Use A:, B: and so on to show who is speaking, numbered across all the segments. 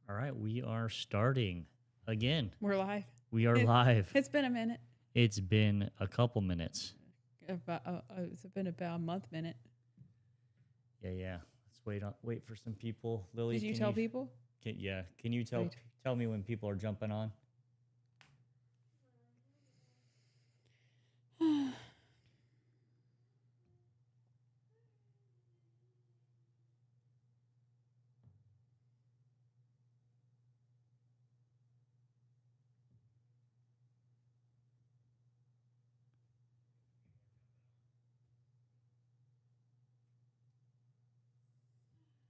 A: All right, we are starting again.
B: We're live.
A: We are live.
B: It's been a minute.
A: It's been a couple minutes.
B: It's been about a minute.
A: Yeah. Let's wait for some people. Lily,
B: Did you tell people?
A: Can you tell me when people are jumping on?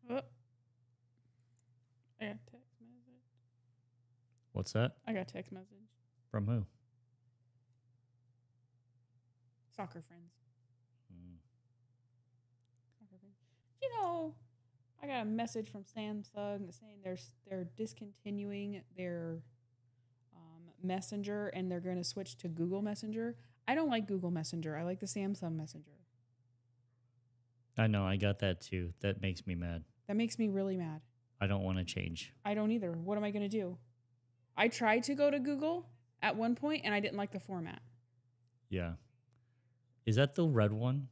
B: Oh, I got text message.
A: What's that?
B: I got text message.
A: From who?
B: Soccer friends. Soccer friends. You know, I got a message from Samsung saying they're discontinuing their Messenger and they're going to switch to Google Messenger. I don't like Google Messenger. I like the Samsung Messenger.
A: I know, I got that too. That makes me mad.
B: That makes me really mad.
A: I don't want to change.
B: I don't either. What am I going to do? I tried to go to Google at one point and I didn't like the format.
A: Yeah. Is that the red one?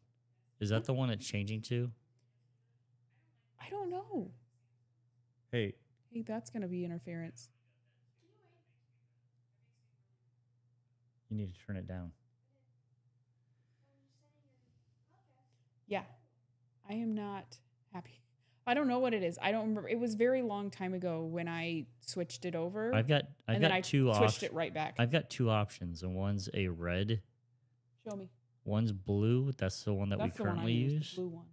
A: Is that the one it's changing to?
B: I don't know.
A: Hey,
B: That's going to be interference.
A: you need to turn it down.
B: Yeah. I am not happy. I don't know what it is. I don't remember. It was a very long time ago when I switched it over.
A: I've got two options.
B: Switched it right back.
A: I've got two options, and one's a red.
B: Show me.
A: One's blue. That's the one that we currently use.
B: The blue one.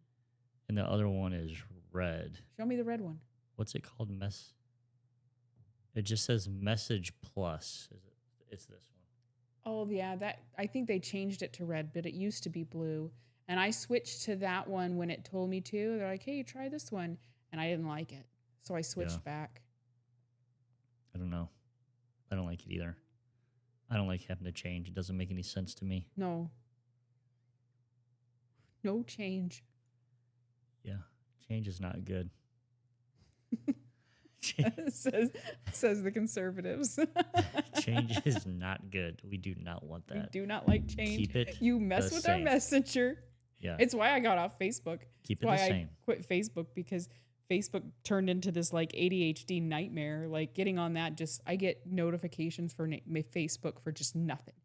A: And the other one is red.
B: Show me the red one.
A: What's it called? It just says Message Plus. It's this one.
B: Oh yeah, I think they changed it to red, but it used to be blue. And I switched to that one when it told me to. They're like, "Hey, try this one," and I didn't like it, so I switched back.
A: I don't know. I don't like it either. I don't like having to change. It doesn't make any sense to me.
B: No change.
A: Yeah, change is not good.
B: says the conservatives.
A: Change is not good. We do not want that.
B: We do not like change.
A: Keep it.
B: You mess with our messenger.
A: Yeah.
B: It's why I got off Facebook.
A: Keep it the same.
B: I quit Facebook because Facebook turned into this like ADHD nightmare. Like getting on that, I get notifications for my Facebook for just nothing.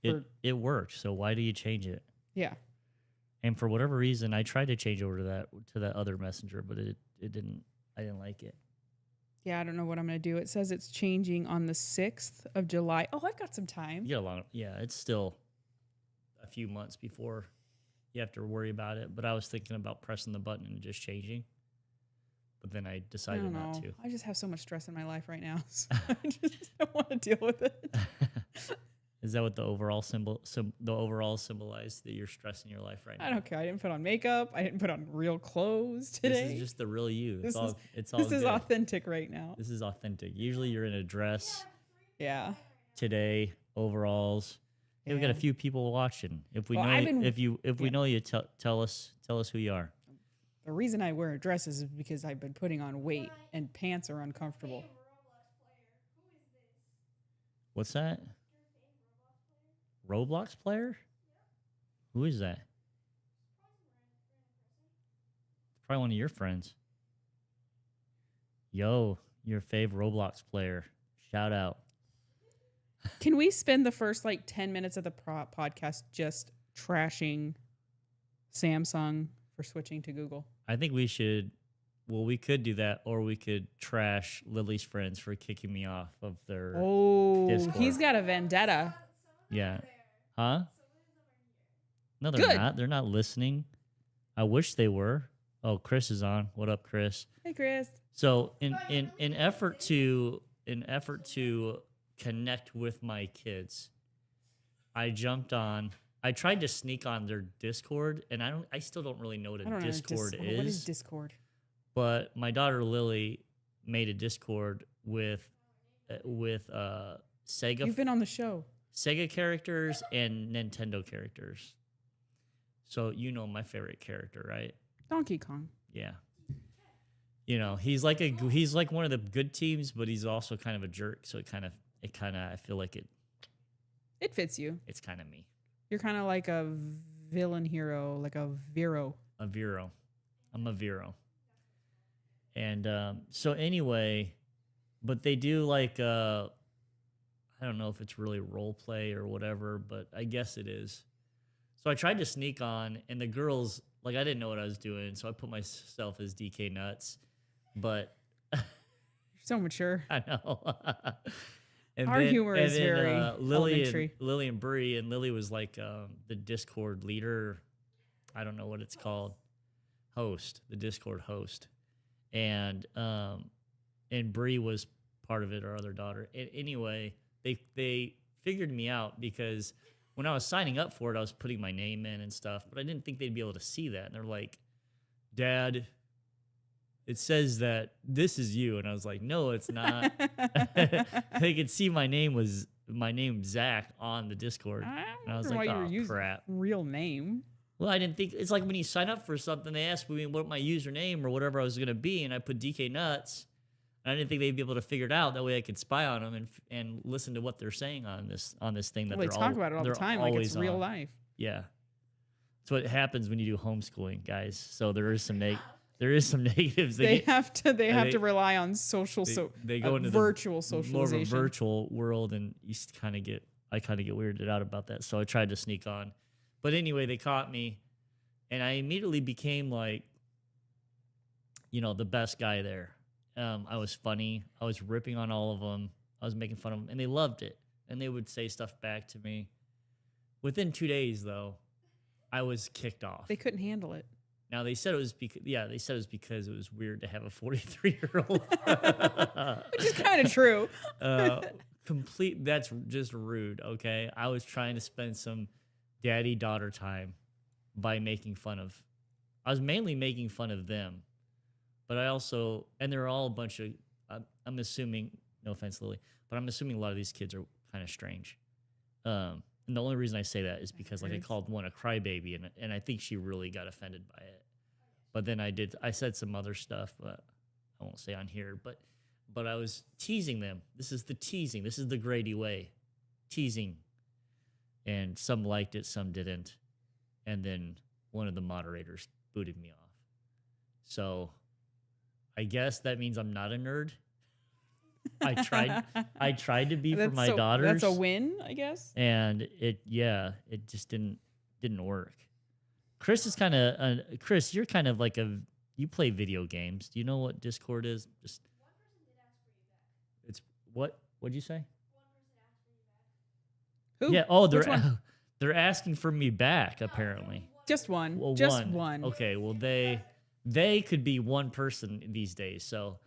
A: It worked. So why do you change it?
B: Yeah.
A: And for whatever reason, I tried to change over to that other messenger, but it didn't. I didn't like it.
B: Yeah, I don't know what I'm going to do. It says it's changing on the 6th of July. Oh, I've got some time.
A: It's still a few months before you have to worry about it. But I was thinking about pressing the button and just changing. But then I decided not to.
B: I just have so much stress in my life right now. So I just don't want to deal with it.
A: Is that what the overall symbolized that you're stressing your life right now?
B: I don't care. I didn't put on makeup. I didn't put on real clothes today.
A: This is just the real you. It's all
B: This
A: good.
B: is authentic right now.
A: This is authentic. Usually you're in a dress.
B: Yeah.
A: Today, overalls. Hey, we got a few people watching. If we know you, tell us who you are.
B: The reason I wear dresses is because I've been putting on weight and pants are uncomfortable.
A: What's that? Roblox player? Who is that? Probably one of your friends. Yo, your fave Roblox player. Shout out.
B: Can we spend the first 10 minutes of the podcast just trashing Samsung for switching to Google?
A: I think we should. Well, we could do that, or we could trash Lily's friends for kicking me off of their Discord.
B: He's got a vendetta.
A: Yeah. Huh? No, they're
B: Good.
A: not. They're not listening. I wish they were. Oh, Chris is on. What up, Chris?
B: Hey, Chris.
A: So in effort to connect with my kids, I jumped on. I tried to sneak on their Discord, and I still don't really know what a Discord is.
B: What is Discord?
A: But my daughter Lily made a Discord with Sega.
B: You've been on the show.
A: Sega characters and Nintendo characters. So you know my favorite character, right?
B: Donkey Kong.
A: Yeah. You know, he's like one of the good teams, but he's also kind of a jerk. So it kind of I feel like
B: It fits you.
A: it's kind of me.
B: You're kind of like a villain hero, like a Vero.
A: A Vero. I'm a Vero. And so anyway, but they do like I don't know if it's really role play or whatever, but I guess it is. So I tried to sneak on, and the girls, like, I didn't know what I was doing, so I put myself as DK Nuts, but
B: You're so mature.
A: I know. And
B: Our humor is very elementary.
A: Lily and Bree, and Lily was like the Discord leader. I don't know what it's called. The Discord host, and Bree was part of it, our other daughter. And anyway, they figured me out because when I was signing up for it, I was putting my name in and stuff, but I didn't think they'd be able to see that. And they're like, "Dad, it says that this is you," and I was like, "No, it's not." They could see my name Zach on the Discord, and I was like, "Oh crap!"
B: Real name.
A: Well, I didn't think it's like when you sign up for something, they ask me what my username or whatever I was gonna be, and I put DK Nuts. And I didn't think they'd be able to figure it out. That way, I could spy on them and listen to what they're saying on this thing that
B: they talk about it all the time, like it's real life.
A: Yeah, that's what happens when you do homeschooling, guys. So there is some negatives.
B: They have to rely on they go into virtual socialization,
A: more of a virtual world, and I kind of get weirded out about that. So I tried to sneak on, but anyway, they caught me, and I immediately became like, the best guy there. I was funny. I was ripping on all of them. I was making fun of them, and they loved it. And they would say stuff back to me. Within 2 days, though, I was kicked off.
B: They couldn't handle it.
A: Now they said it was because it was weird to have a 43-year-old,
B: which is kind of true.
A: That's just rude. Okay, I was trying to spend some daddy-daughter time by making fun of. I was mainly making fun of them. But and they're all a bunch of, I'm assuming, no offense, Lily, but I'm assuming a lot of these kids are kind of strange. And the only reason I say that is because, like, I called one a crybaby, and I think she really got offended by it. But then I said some other stuff, but I won't say on here. But I was teasing them. This is the teasing. This is the Grady way. Teasing. And some liked it, some didn't. And then one of the moderators booted me off. So I guess that means I'm not a nerd. I tried to be for my daughters.
B: That's a win, I guess.
A: And it just didn't work. Chris is kind of Chris, you're kind of like you play video games. Do you know what Discord is? Just one person did ask for you back. It's what'd you say? One person asked for you back. Who? Yeah, they're asking for me back apparently.
B: Just one.
A: Well,
B: just one.
A: Okay, well they could be one person these days. So,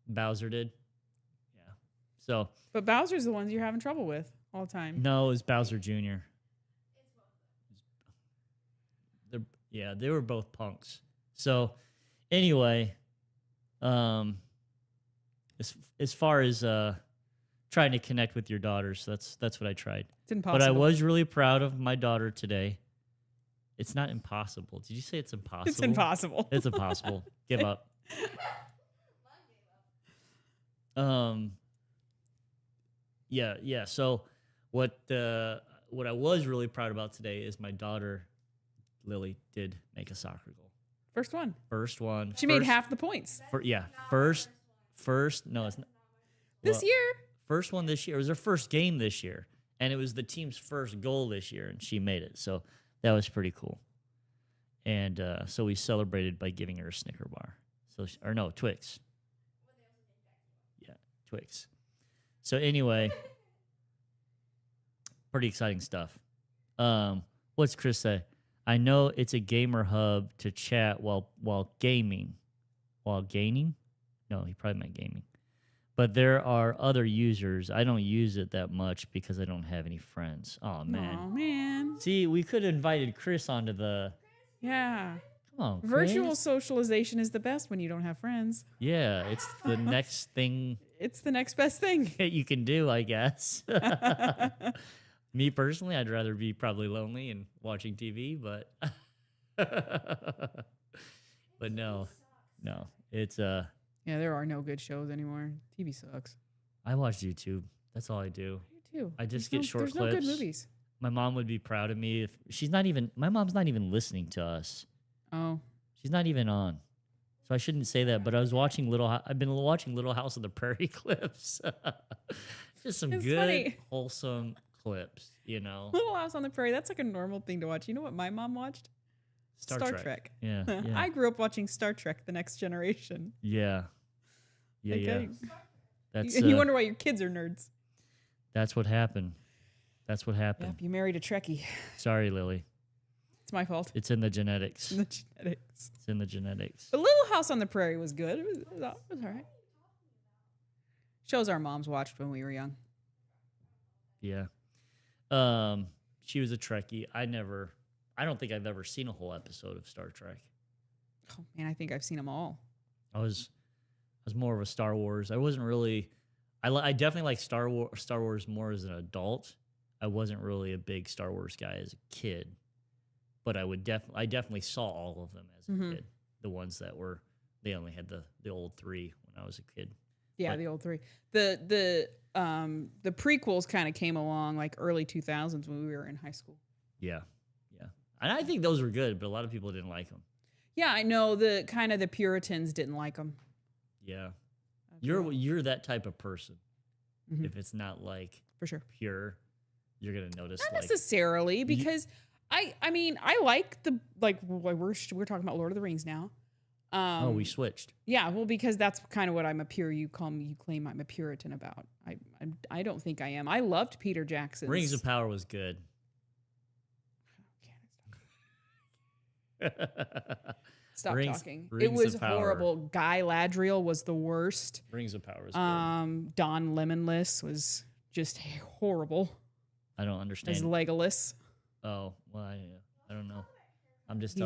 A: Bowser did. Yeah. So.
B: But Bowser's the ones you're having trouble with all the time.
A: No, it's Bowser Jr. They were both punks. So, anyway, as far as trying to connect with your daughters, that's what I tried.
B: It's impossible.
A: But I was really proud of my daughter today. It's not impossible. Did you say it's impossible?
B: It's impossible.
A: It's impossible. Give up. Yeah. So what I was really proud about today is my daughter, Lily, did make a soccer goal.
B: First one. She made half the points.
A: First. No, it's not.
B: This year.
A: First one this year. It was her first game this year, and it was the team's first goal this year, and she made it. So that was pretty cool. And so we celebrated by giving her a Snicker bar. Twix. Yeah, Twix. So anyway, pretty exciting stuff. What's Chris say? I know it's a gamer hub to chat while gaming. While gaining? No, he probably meant gaming. But there are other users. I don't use it that much because I don't have any friends. Oh, man.
B: Oh, man.
A: See, we could have invited Chris onto the...
B: Yeah.
A: Come on, Chris.
B: Virtual socialization is the best when you don't have friends.
A: Yeah, it's the next thing...
B: It's the next best thing.
A: that you can do, I guess. Me, personally, I'd rather be probably lonely and watching TV, but... But no, it's
B: Yeah, there are no good shows anymore. TV sucks.
A: I watch YouTube. That's all I do.
B: You too.
A: I just get short
B: there's
A: clips.
B: no good movies.
A: My mom would be proud of me if she's not even. My mom's not even listening to us.
B: Oh,
A: She's not even on. So I shouldn't say that. But I was watching I've been watching Little House on the Prairie clips. Just some
B: It's
A: good,
B: funny.
A: wholesome clips. You know,
B: Little House on the Prairie. That's like a normal thing to watch. You know what my mom watched?
A: Star Trek. Yeah, yeah.
B: I grew up watching Star Trek: The Next Generation.
A: Yeah.
B: Okay.
A: That's
B: And you wonder why your kids are nerds.
A: that's what happened. That's what
B: Yep,
A: happened.
B: you married a Trekkie.
A: Sorry, Lily.
B: It's my fault.
A: It's in the genetics.
B: The genetics.
A: It's in the genetics.
B: But Little House on the Prairie was good. It was all right. Shows our moms watched when we were young.
A: Yeah. She was a Trekkie. I don't think I've ever seen a whole episode of Star Trek.
B: Oh man, I think I've seen them all.
A: I was more of a Star Wars. I wasn't really. I definitely like Star Wars more as an adult. I wasn't really a big Star Wars guy as a kid, but I definitely saw all of them as a kid. The ones that they only had the old 3 when I was a kid.
B: Yeah, the old 3. The prequels kind of came along like early 2000s when we were in high school.
A: Yeah, yeah, and I think those were good, but a lot of people didn't like them.
B: Yeah, I know the Puritans didn't like them.
A: Yeah, you're that type of person. If it's not like
B: For sure.
A: pure, you're gonna notice.
B: Not necessarily, because I mean I like we're talking about Lord of the Rings now.
A: We switched.
B: Yeah, well, because that's kind of what I'm you claim I'm a Puritan about. I don't think I am. I loved Peter Jackson's
A: Rings of Power was good.
B: Stop talking.
A: Rings
B: It was
A: of Power.
B: horrible. Guy Ladriel was the worst.
A: Rings of Power was good.
B: Don Lemonless was just horrible
A: I don't understand.
B: as Legolas.
A: Oh, well, I don't know. I'm just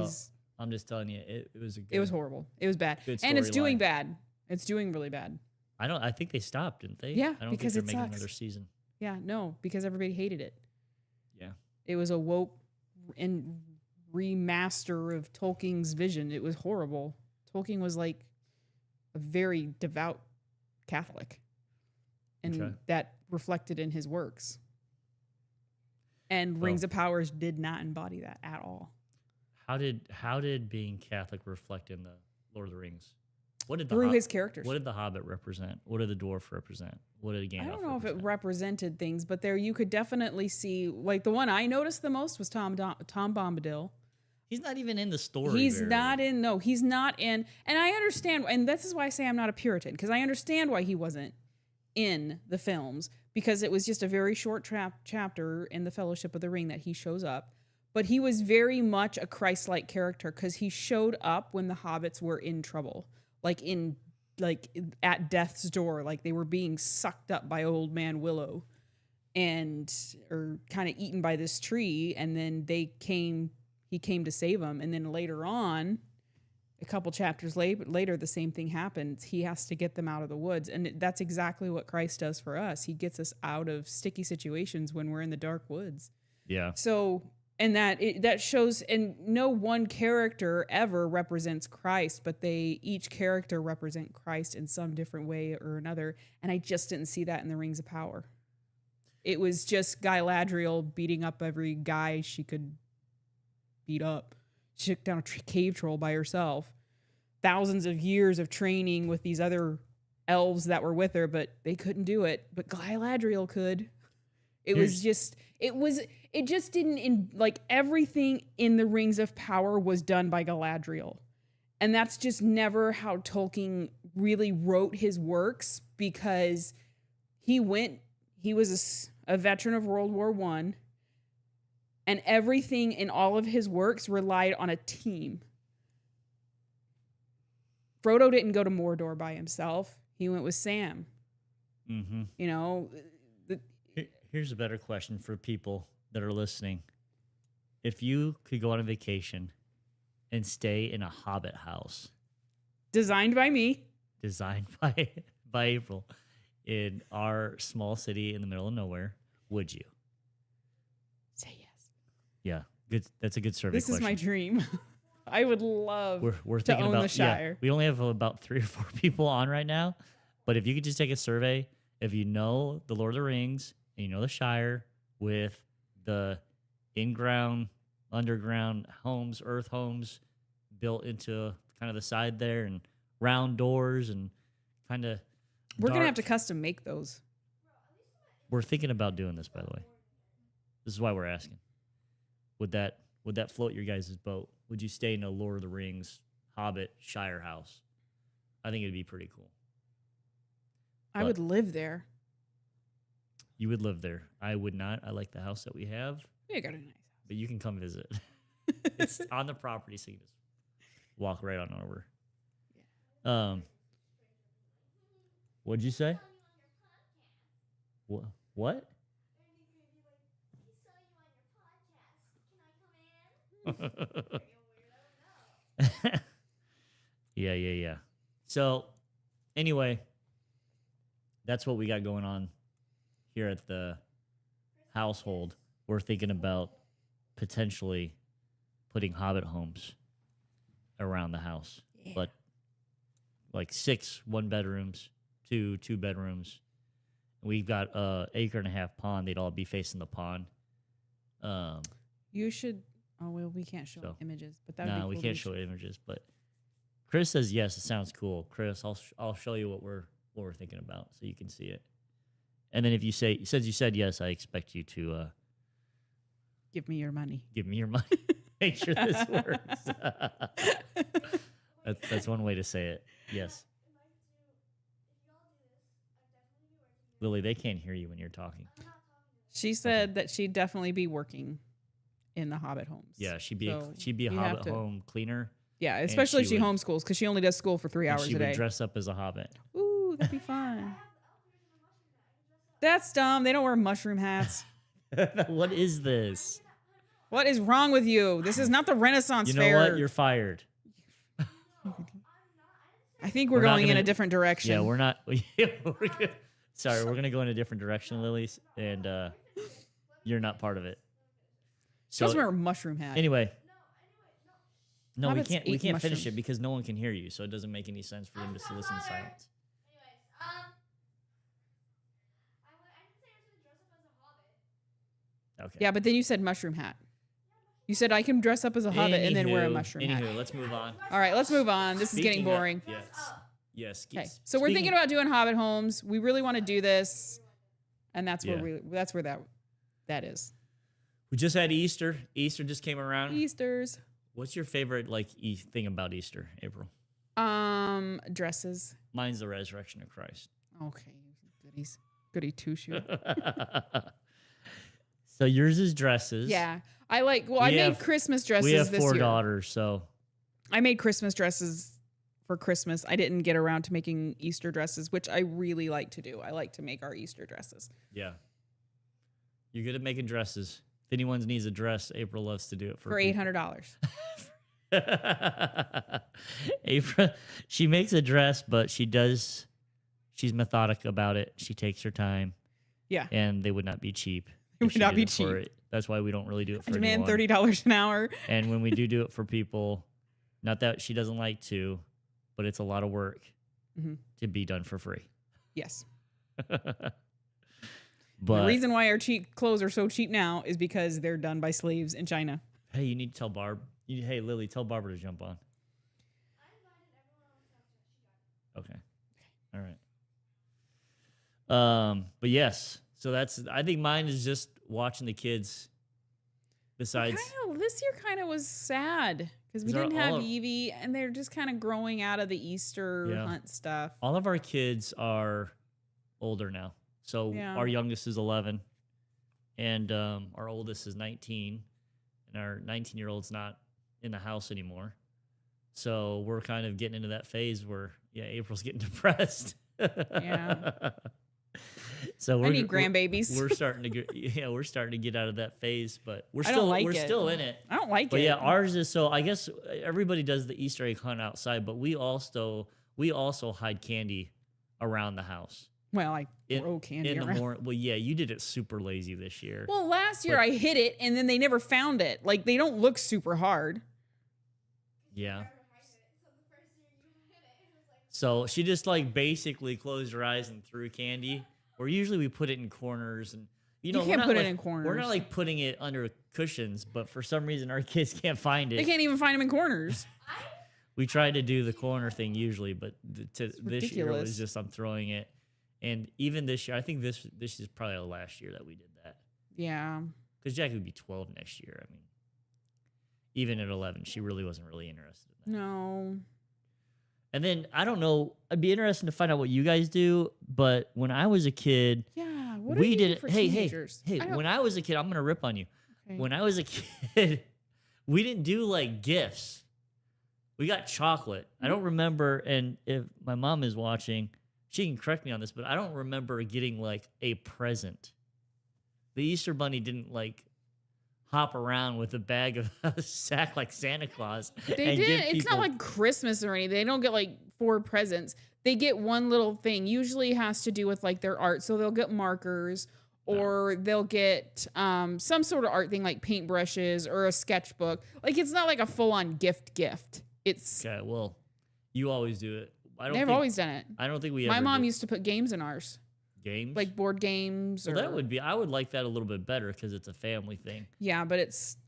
A: telling you, it was a good.
B: It was horrible. It was bad,
A: Good
B: and it's doing
A: storyline.
B: bad. It's doing really bad.
A: I think they stopped, didn't they?
B: Yeah,
A: I don't
B: because
A: think
B: it
A: they're making
B: sucks.
A: another season.
B: Yeah, no, because everybody hated it.
A: Yeah.
B: It was a woke and remaster of Tolkien's vision. It was horrible. Tolkien was like a very devout Catholic, and that reflected in his works. And Rings of Powers did not embody that at all.
A: How did being Catholic reflect in the Lord of the Rings? What did
B: Through his characters.
A: What did the Hobbit represent? What did the dwarf represent? What did Gandalf
B: I don't know
A: represent?
B: if it represented things, but there you could definitely see, like the one I noticed the most was Tom Bombadil.
A: He's not even in the story.
B: He's not in. And I understand, and this is why I say I'm not a Puritan, because I understand why he wasn't in the films, because it was just a very short chapter in the Fellowship of the Ring that he shows up. But he was very much a Christ-like character, because he showed up when the hobbits were in trouble, like at death's door, like they were being sucked up by old man Willow, or kind of eaten by this tree, and then he came to save them. And then later on, a couple chapters later, the same thing happens. He has to get them out of the woods. And that's exactly what Christ does for us. He gets us out of sticky situations when we're in the dark woods.
A: Yeah.
B: So, and that shows, and no one character ever represents Christ, but each character represent Christ in some different way or another. And I just didn't see that in the Rings of Power. It was just Galadriel beating up every guy she could beat up. She took down a cave troll by herself. Thousands of years of training with these other elves that were with her, but they couldn't do it. But Galadriel could. It just didn't, like everything in the Rings of Power was done by Galadriel. And that's just never how Tolkien really wrote his works, because he was a veteran of World War I. And everything in all of his works relied on a team. Frodo didn't go to Mordor by himself. He went with Sam.
A: Mm-hmm.
B: You know.
A: Here's a better question for people that are listening. If you could go on a vacation and stay in a Hobbit house.
B: Designed by me.
A: Designed by April in our small city in the middle of nowhere, would you?
B: Say yes.
A: Yeah, good. That's a good survey question.
B: This is my dream. I would love
A: We're
B: to
A: thinking
B: own
A: about
B: the Shire.
A: Yeah, we only have about 3 or 4 people on right now, but if you could just take a survey, if you know the Lord of the Rings and you know the Shire with the in-ground, underground homes, earth homes built into kind of the side there and round doors and kind of
B: We're going to have to custom make those.
A: We're thinking about doing this, by the way. This is why we're asking. Would that float your guys' boat? Would you stay in a Lord of the Rings, Hobbit, Shire house? I think it'd be pretty cool.
B: I would live there.
A: You would live there. I would not. I like the house that we have.
B: We got a nice house.
A: But you can come visit. It's on the property, so you can just walk right on over. What'd you say? What? Yeah. So, anyway, that's what we got going on here at the household. We're thinking about potentially putting Hobbit homes around the house, but like 6 1-bedrooms, 2 2-bedrooms. We've got 1.5 acre pond. They'd all be facing the pond.
B: You should. Oh well, we can't show images, but that would be cool.
A: We can't show images. But Chris says yes. It sounds cool. Chris, I'll show you what we're thinking about so you can see it. And then if you said yes, I expect you to
B: give me your money.
A: Give me your money. Make sure this works. That's one way to say it. Yes. Lily, they can't hear you when you're talking.
B: She said that she'd definitely be working in the Hobbit homes.
A: Yeah, she'd be a Hobbit home cleaner.
B: Yeah, especially if she homeschools because she only does school for 3 hours a day.
A: She would dress up as a Hobbit.
B: Ooh, that'd be fun. That's dumb. They don't wear mushroom hats.
A: What is this?
B: What is wrong with you? This is not the Renaissance fair.
A: You know what? You're fired.
B: I think we're going in a different direction.
A: Yeah, we're not. Sorry, we're going to go in a different direction, Lily, and you're not part of it.
B: So, doesn't wear a mushroom hat.
A: Anyway. No,
B: Hobbits
A: we can't
B: mushrooms.
A: finish it because no one can hear you, so it doesn't make any sense for them to listen in silence. Okay.
B: Yeah, but then you said mushroom hat. You said I can dress up as a hobbit and then wear a mushroom hat.
A: Let's move on.
B: All right, let's move on. This is getting boring.
A: Yes.
B: Okay, so we're thinking about doing Hobbit homes. We really want to do this, and that's where that is.
A: We just had Easter. Easter just came around.
B: Easter's.
A: What's your favorite thing about Easter, April?
B: Dresses.
A: Mine's the resurrection of Christ.
B: Okay, goody two shoe.
A: So yours is dresses.
B: Yeah, I made Christmas dresses.
A: We have
B: this
A: 4
B: year.
A: daughters, so
B: I made Christmas dresses for Christmas. I didn't get around to making Easter dresses, which I really like to do. I like to make our Easter dresses.
A: Yeah, you're good at making dresses. If anyone needs a dress, April loves to do it for
B: $800.
A: April, she makes a dress, but she's methodic about it. She takes her time.
B: Yeah,
A: and they would not be cheap.
B: It would not be cheap.
A: That's why we don't really do it for
B: I demand
A: anyone.
B: $30 an hour.
A: And when we do it for people, not that she doesn't like to, but it's a lot of work to be done for free.
B: Yes.
A: But
B: the reason why our cheap clothes are so cheap now is because they're done by slaves in China.
A: Hey, you need to tell Barb. Hey, Lily, tell Barbara to jump on. Okay. All right. But yes. So I think mine is just watching the kids. Besides,
B: this year kind of was sad because we didn't have Evie, and they're just kind of growing out of the Easter hunt stuff.
A: All of our kids are older now. So our youngest is 11, and our oldest is 19, and our 19-year-old's not in the house anymore. So we're kind of getting into that phase where April's getting depressed.
B: Yeah.
A: So
B: I need grandbabies.
A: We're starting to get out of that phase, but we're still in it.
B: I don't like it.
A: But yeah, ours is I guess everybody does the Easter egg hunt outside, but we also hide candy around the house.
B: Well, I throw candy
A: in the
B: around.
A: morning. Well, yeah, you did it super lazy this year.
B: Well, last year I hid it and then they never found it. Like they don't look super hard.
A: Yeah. So she just like basically closed her eyes and threw candy. Or usually we put it in corners, and
B: You
A: we're
B: can't
A: not
B: put it
A: like,
B: in corners.
A: We're not like putting it under cushions, but for some reason our kids can't find
B: They
A: it.
B: can't even find them in corners.
A: We try to do the corner thing usually, but this year it was
B: ridiculous.
A: just I'm throwing it. And even this year, I think this is probably the last year that we did that.
B: Yeah.
A: Because Jackie would be 12 next year. I mean, even at 11, she really wasn't really interested in that.
B: No.
A: And then, I don't know, I'd be interested to find out what you guys do, but when I was a kid,
B: Yeah. What
A: we
B: do
A: did
B: you
A: it.
B: for
A: Hey,
B: teenagers?
A: when I was a kid, I'm going to rip on you.
B: Okay.
A: When I was a kid, we didn't do like gifts. We got chocolate. I don't remember, and if my mom is watching, she can correct me on this, but I don't remember getting like a present. The Easter Bunny didn't like hop around with a bag of a sack like Santa Claus.
B: They did. It's not like Christmas or anything. They don't get like 4 presents. They get one little thing. Usually it has to do with like their art. So they'll get markers, or they'll get some sort of art thing like paintbrushes or a sketchbook. Like it's not like a full on gift. It's
A: Okay, well, you always do it.
B: they've always done it.
A: I don't think we
B: My
A: ever
B: mom
A: did
B: used to put games in ours,
A: games.
B: like board games.
A: Well,
B: or,
A: that would be. I would like that a little bit better because it's a family thing.
B: Yeah, but it's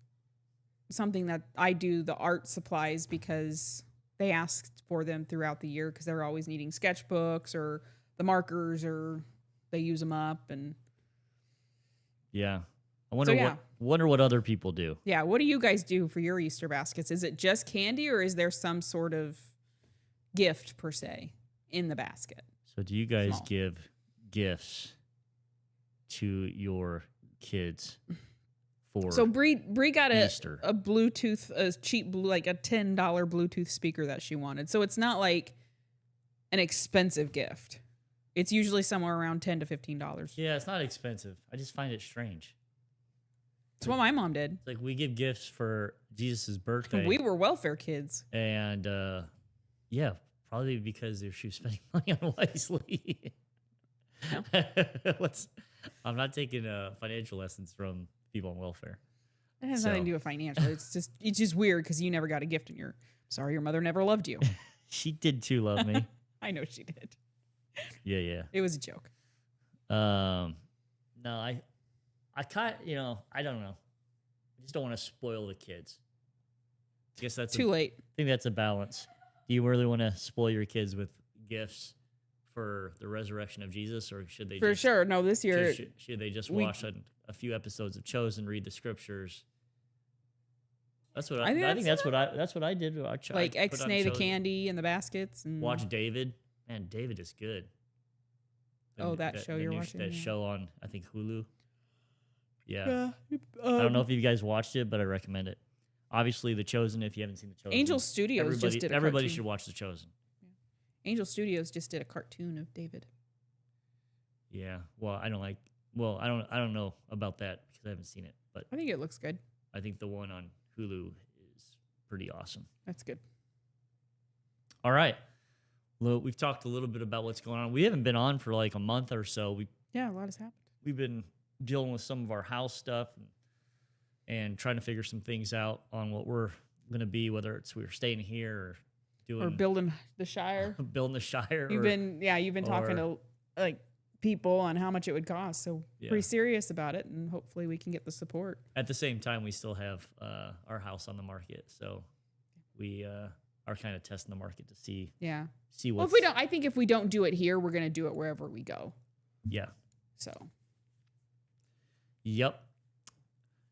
B: something that I do the art supplies because they asked for them throughout the year because they're always needing sketchbooks or the markers, or they use them up. And
A: Yeah, I wonder
B: yeah.
A: wonder what other people do.
B: yeah, what do you guys do for your Easter baskets? Is it just candy, or is there some sort of gift per se in the basket?
A: So, do you guys
B: Small.
A: give gifts to your kids for
B: So Bree got
A: Easter?
B: a Bluetooth, a cheap like a $10 Bluetooth speaker that she wanted. So it's not like an expensive gift. It's usually somewhere around $10 to $15.
A: Yeah, it's not expensive. I just find it strange.
B: That's what my mom did.
A: It's like we give gifts for Jesus' birthday.
B: We were welfare kids.
A: And yeah, probably because she was spending money on wisely. I'm not taking financial lessons from people on welfare.
B: It has nothing to do with financial. It's just weird because you never got a gift, and you're sorry your mother never loved you.
A: She did too love me.
B: I know she did.
A: Yeah.
B: It was a joke.
A: No, I kind I don't know. I just don't want to spoil the kids. I guess that's
B: Too late.
A: I think that's a balance. Do you really want to spoil your kids with gifts for the resurrection of Jesus, or should they
B: For sure. No, this year
A: should they just watch a few episodes of Chosen, read the scriptures? That's what I think. That's what I did.
B: like X-nay the candy in the baskets and
A: watch David. Man, David is good.
B: That show you're watching.
A: That show on I think Hulu.
B: Yeah.
A: I don't know if you guys watched it, but I recommend it. Obviously, The Chosen. If you haven't seen The Chosen,
B: Angel Studios just did a
A: everybody
B: cartoon.
A: should watch The Chosen.
B: Angel Studios just did a cartoon of David.
A: Yeah. Well, I don't know about that because I haven't seen it, but
B: I think it looks good.
A: I think the one on Hulu is pretty awesome.
B: That's good.
A: All right. Well, we've talked a little bit about what's going on. We haven't been on for like a month or so.
B: Yeah, a lot has happened.
A: We've been dealing with some of our house stuff and trying to figure some things out on what we're going to be, whether it's we're staying here or
B: building the Shire.
A: building the Shire.
B: You've been talking to like people on how much it would cost. So pretty serious about it, and hopefully we can get the support.
A: At the same time, we still have our house on the market, so we are kind of testing the market to see
B: Well,
A: what's.
B: I think if we don't do it here, we're going to do it wherever we go.
A: Yeah.
B: So.
A: Yep.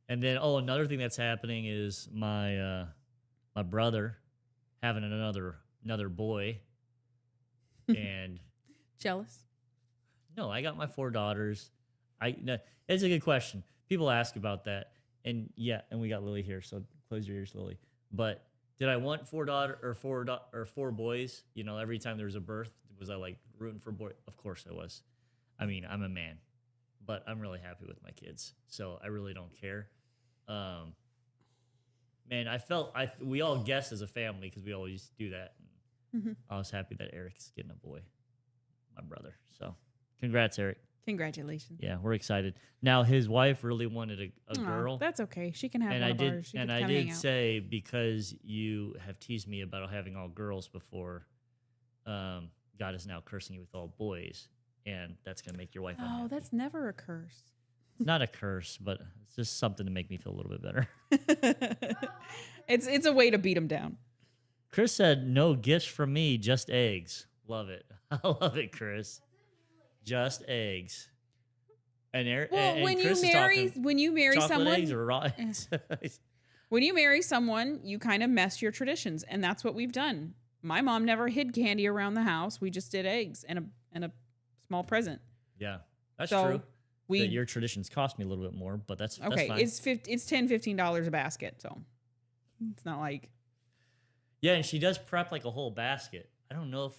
A: And then another thing that's happening is my brother having another boy, and
B: Jealous?
A: no, I got my 4 daughters. No, it's a good question. People ask about that, and we got Lily here, so close your ears, Lily. But did I want 4 boys? Every time there was a birth, was I like rooting for boy? Of course I was. I mean, I'm a man, but I'm really happy with my kids, so I really don't care. Man, we all guessed as a family because we always do that. I was happy that Eric's getting a boy, my brother. So, congrats, Eric.
B: Congratulations.
A: Yeah, we're excited. Now his wife really wanted a
B: Aw,
A: girl.
B: that's okay. She can have
A: And
B: one
A: I
B: of
A: did,
B: ours. She
A: and
B: could
A: I
B: come hang
A: did
B: out.
A: say, because you have teased me about having all girls before, God is now cursing you with all boys, and that's gonna make your wife
B: Oh,
A: unhappy.
B: that's never a curse.
A: It's not a curse, but it's just something to make me feel a little bit better.
B: It's a way to beat him down.
A: Chris said, "No gifts from me, just eggs." Love it. I love it, Chris. Just eggs. And,
B: Well,
A: and Chris is talking
B: when you marry
A: chocolate
B: someone,
A: eggs or raw eggs.
B: when you marry someone, you kind of mess your traditions, and that's what we've done. My mom never hid candy around the house. We just did eggs and a small present.
A: Yeah, that's
B: So
A: true.
B: we
A: That your traditions cost me a little bit more, but that's
B: okay.
A: That's fine.
B: It's $10-15 a basket, so it's not like
A: Yeah, and she does prep like a whole basket. I don't know if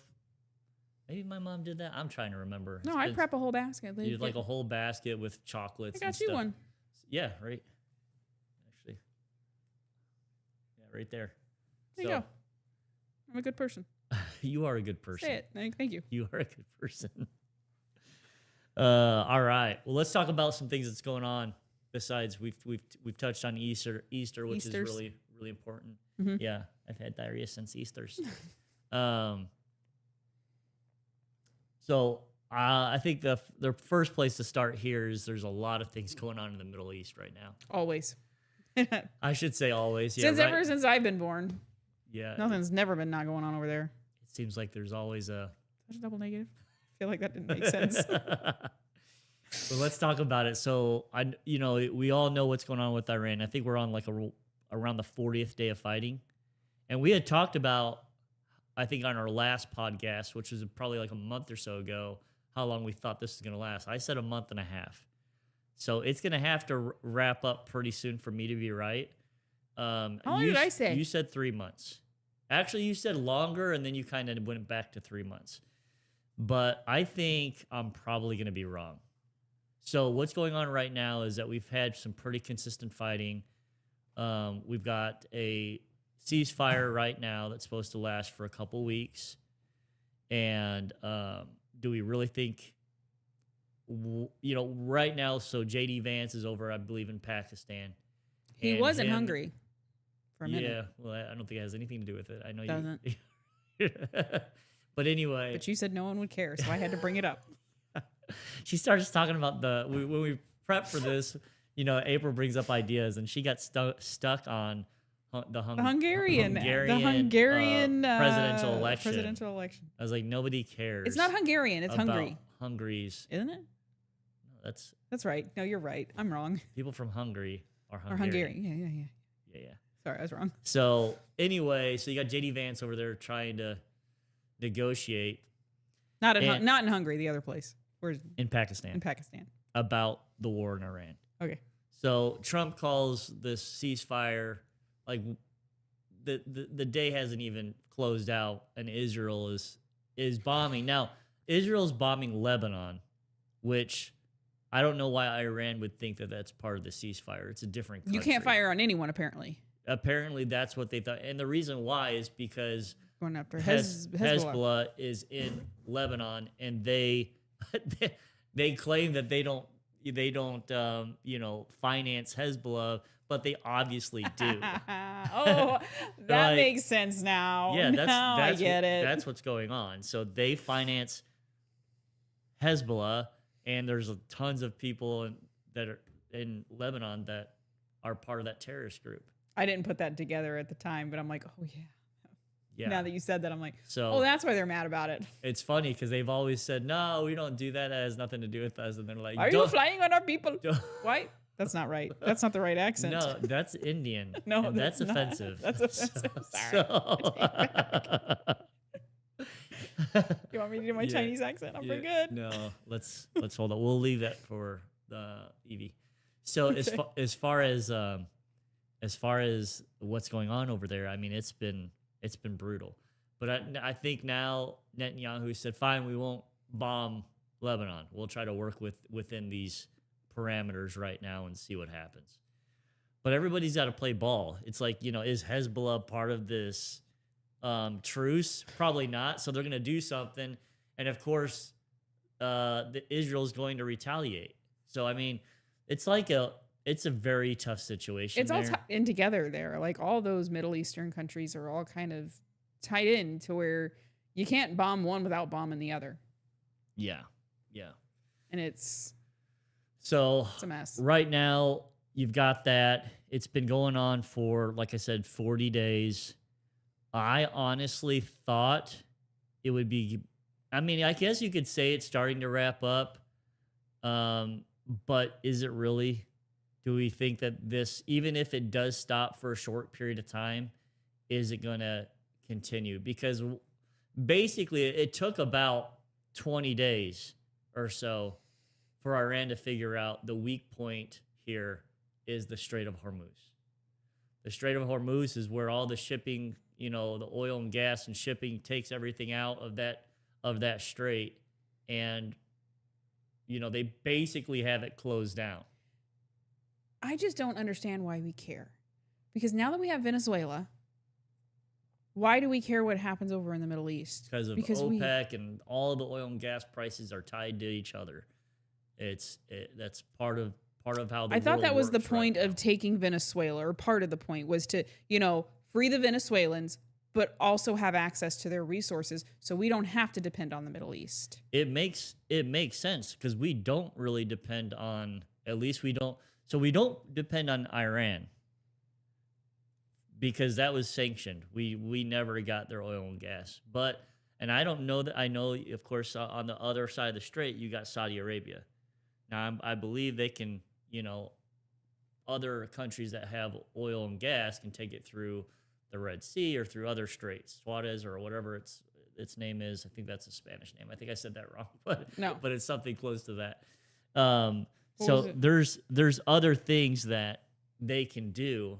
A: maybe my mom did that. I'm trying to remember.
B: no. I prep a whole basket.
A: You did like a whole basket with chocolates.
B: I
A: and
B: got you
A: stuff.
B: one.
A: Yeah, right. Actually, yeah, right there.
B: There you go. I'm a good person.
A: You are a good person.
B: Say it. Thank you.
A: You are a good person. All right. Well, let's talk about some things that's going on. Besides, we've touched on Easter, which is really important.
B: Mhm.
A: Yeah, I've had diarrhea since Easter's. So I think the first place to start here is there's a lot of things going on in the Middle East right now.
B: Always.
A: I should say always. Yeah,
B: Ever since I've been born,
A: yeah,
B: nothing's never been not going on over there.
A: it seems like there's always a.
B: That's a double negative. I feel like that didn't make sense.
A: Well, let's talk about it. So we all know what's going on with Iran. I think we're on like around the 40th day of fighting, and we had talked about, I think on our last podcast, which was probably like a month or so ago, how long we thought this was going to last. I said a month and a half. So it's going to have to wrap up pretty soon for me to be right.
B: How long did I say?
A: You said 3 months. Actually, you said longer, and then you kind of went back to 3 months. But I think I'm probably going to be wrong. So what's going on right now is that we've had some pretty consistent fighting. We've got a ceasefire right now that's supposed to last for a couple weeks. And do we really think, right now, so J.D. Vance is over, I believe, in Pakistan.
B: He was in Hungary for a minute.
A: Yeah, well, I don't think it has anything to do with it. I know
B: Doesn't.
A: you. But anyway.
B: But you said no one would care, so I had to bring it up.
A: She starts talking about when we prep for this, April brings up ideas, and she got stuck on the Hungarian presidential election. I was like, nobody cares.
B: It's not Hungarian. It's
A: about
B: Hungary.
A: Hungary's.
B: Isn't it?
A: No,
B: that's right. No, you're right. I'm wrong.
A: People from Hungary are
B: Or
A: Hungarian.
B: Hungarian. Yeah. Sorry, I was wrong.
A: So anyway, you got J.D. Vance over there trying to negotiate.
B: Not in Hungary, the other place. Where's
A: in Pakistan?
B: In Pakistan.
A: About the war in Iran.
B: Okay.
A: So Trump calls this ceasefire, like the day hasn't even closed out, and Israel is bombing. Now, Israel's bombing Lebanon, which I don't know why Iran would think that that's part of the ceasefire. It's a different country.
B: You can't fire on anyone, apparently.
A: Apparently, that's what they thought. And the reason why is because
B: going after
A: Hezbollah is in Lebanon, and they claim that they don't finance Hezbollah, but they obviously do.
B: Oh, that makes sense now.
A: Yeah, that's
B: I get it.
A: That's what's going on. So they finance Hezbollah, and there's tons of people that are in Lebanon that are part of that terrorist group.
B: I didn't put that together at the time, but I'm like, oh yeah.
A: Yeah.
B: Now that you said that, I'm like,
A: so
B: that's why they're mad about it.
A: It's funny because they've always said, no, we don't do that. It has nothing to do with us. And they're like,
B: are you flying on our people? Why? That's not right. That's not the right accent.
A: No, that's Indian.
B: No,
A: that's
B: not.
A: offensive.
B: That's offensive. Sorry. You want me to do my Chinese accent? I'm pretty good.
A: No, let's hold on. We'll leave that for the Evie. So okay. as far as what's going on over there, I mean, it's been brutal. But I think now Netanyahu said, fine, we won't bomb Lebanon. We'll try to work within these parameters right now and see what happens. But everybody's got to play ball. It's like, is Hezbollah part of this truce? Probably not. So they're going to do something. And of course, Israel's going to retaliate. So I mean, it's like it's a very tough situation.
B: It's all tied in together there. Like all those Middle Eastern countries are all kind of tied in to where you can't bomb one without bombing the other.
A: Yeah, yeah.
B: And it's
A: a
B: mess.
A: Right now, you've got that. It's been going on for, like I said, 40 days. I honestly thought it would be, I mean, I guess you could say it's starting to wrap up. But is it really? Do we think that this, even if it does stop for a short period of time, is it going to continue? Because basically it took about 20 days or so for Iran to figure out the weak point here is the Strait of Hormuz. The Strait of Hormuz is where all the shipping, the oil and gas and shipping takes everything out of that strait, and they basically have it closed down.
B: I just don't understand why we care. Because now that we have Venezuela, why do we care what happens over in the Middle East?
A: Because OPEC and all of the oil and gas prices are tied to each other. That's part of how the
B: I thought that was the point
A: right
B: of taking Venezuela, or part of the point was to, free the Venezuelans, but also have access to their resources so we don't have to depend on the Middle East.
A: It makes sense because we don't really depend on, at least we don't depend on Iran because that was sanctioned. We never got their oil and gas. And I don't know that, I know, of course, on the other side of the strait, you got Saudi Arabia. Now, I believe they can, other countries that have oil and gas can take it through the Red Sea or through other straits, Suarez or whatever its name is. I think that's a Spanish name. I think I said that wrong, but it's something close to that. So there's other things that they can do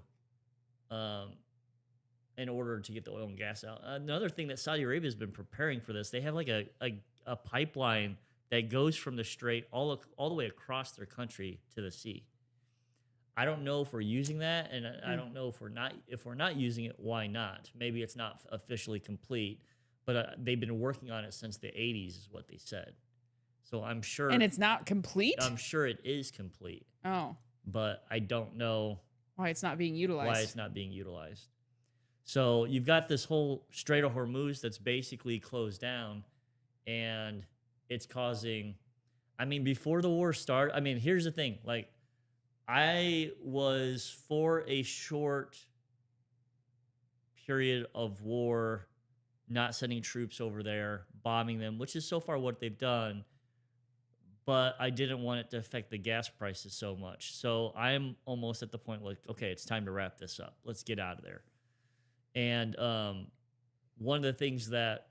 A: in order to get the oil and gas out. Another thing that Saudi Arabia has been preparing for this, they have like a pipeline that goes from the strait all the way across their country to the sea. I don't know if we're using that, and I don't know if we're not using it, why not? Maybe it's not officially complete, but they've been working on it since the 80s is what they said. So I'm sure.
B: And it's not complete?
A: I'm sure it is complete.
B: Oh.
A: But I don't know
B: why it's not being utilized.
A: So you've got this whole Strait of Hormuz that's basically closed down, and it's causing, before the war started, here's the thing. Like, I was for a short period of war, not sending troops over there, bombing them, which is so far what they've done. But I didn't want it to affect the gas prices so much. So I'm almost at the point like, okay, it's time to wrap this up. Let's get out of there. And one of the things that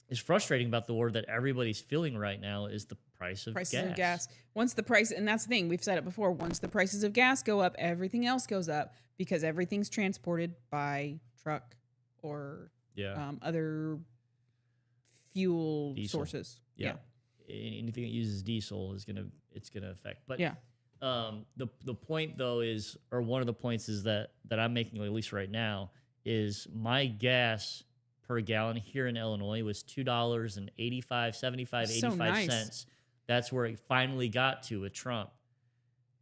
A: is frustrating about the war that everybody's feeling right now is the prices of gas.
B: Once the price, and that's the thing, we've said it before, once the prices of gas go up, everything else goes up because everything's transported by truck or other fuel sources.
A: Yeah. Anything that uses diesel is it's gonna affect. But the point though is, or one of the points is that I'm making, at least right now, is my gas per gallon here in Illinois was $2.85 cents. That's where it finally got to with Trump.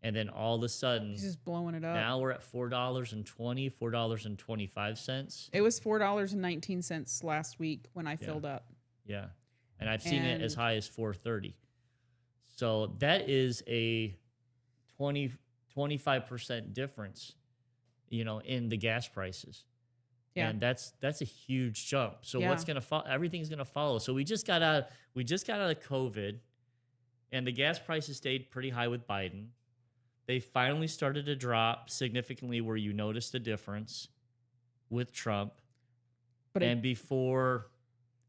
A: And then all of a sudden,
B: he's just blowing it up.
A: Now we're at $4.25.
B: It was $4.19 last week when I filled up.
A: Yeah. And I've seen it as high as $4.30. So that is a 25% difference, in the gas prices. Yeah. And that's a huge jump. So what's going to follow? Everything's going to follow. So we just got out of COVID, and the gas prices stayed pretty high with Biden. They finally started to drop significantly where you noticed a difference with Trump. And before,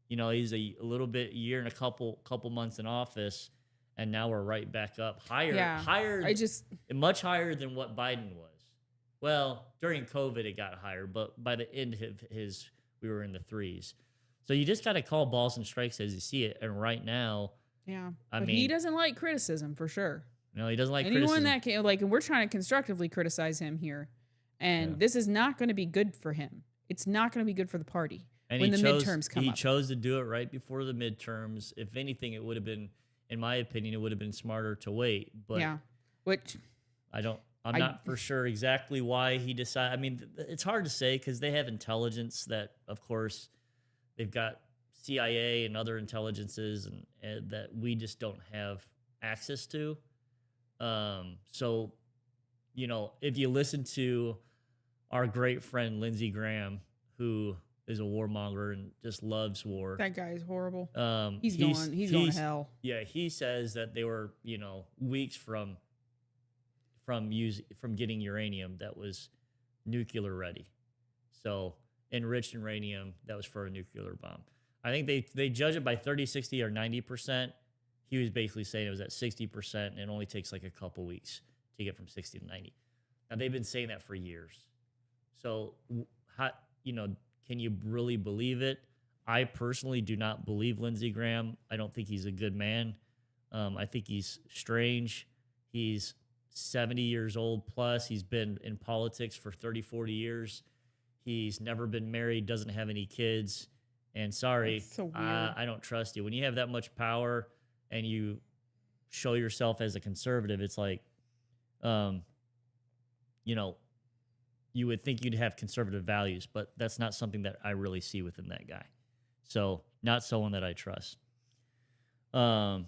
A: he's a little bit year and a couple months in office, and now we're right back up much higher than what Biden was. Well, during COVID it got higher, but by the end of we were in the threes. So you just got to call balls and strikes as you see it. And right now,
B: he doesn't like criticism for sure.
A: No, he doesn't like
B: anyone
A: criticism.
B: that and we're trying to constructively criticize him here, and this is not going to be good for him. It's not going to be good for the party
A: And
B: when the midterms come
A: he
B: up.
A: chose to do it right before the midterms. If anything, it would have been, in my opinion, it would have been smarter to wait. But
B: Yeah, which
A: I'm
B: I
A: not for sure exactly why he decided. I mean, it's hard to say because they have intelligence that, of course, they've got CIA and other intelligences and that we just don't have access to. So, if you listen to our great friend Lindsey Graham, who is a warmonger and just loves war.
B: that guy is horrible. He's
A: He's
B: going to hell.
A: Yeah, he says that they were, weeks from getting uranium that was nuclear ready. So enriched uranium that was for a nuclear bomb. I think they judge it by 30, 60, or 90%. He was basically saying it was at 60%, and it only takes like a couple weeks to get from 60 to 90. Now they've been saying that for years. So how, can you really believe it? I personally do not believe Lindsey Graham. I don't think he's a good man. I think he's strange. He's 70 years old plus. He's been in politics for 30, 40 years. He's never been married, doesn't have any kids. And sorry,
B: That's so weird.
A: I don't trust you. When you have that much power and you show yourself as a conservative, it's like, you would think you'd have conservative values, but that's not something that I really see within that guy. So not someone that I trust. So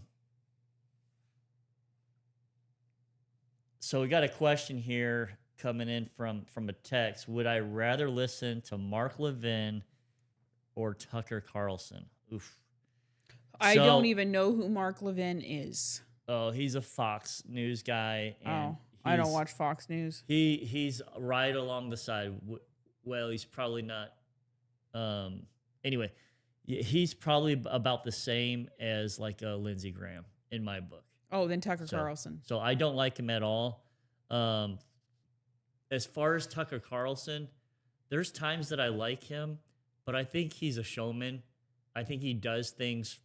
A: we got a question here coming in from a text. Would I rather listen to Mark Levin or Tucker Carlson? Oof.
B: I don't even know who Mark Levin is.
A: Oh, he's a Fox News guy. And
B: I don't watch Fox News.
A: He's right along the side. Well, he's probably not. Anyway, he's probably about the same as like a Lindsey Graham in my book.
B: Oh, then Tucker Carlson.
A: So I don't like him at all. As far as Tucker Carlson, there's times that I like him, but I think he's a showman. I think he does things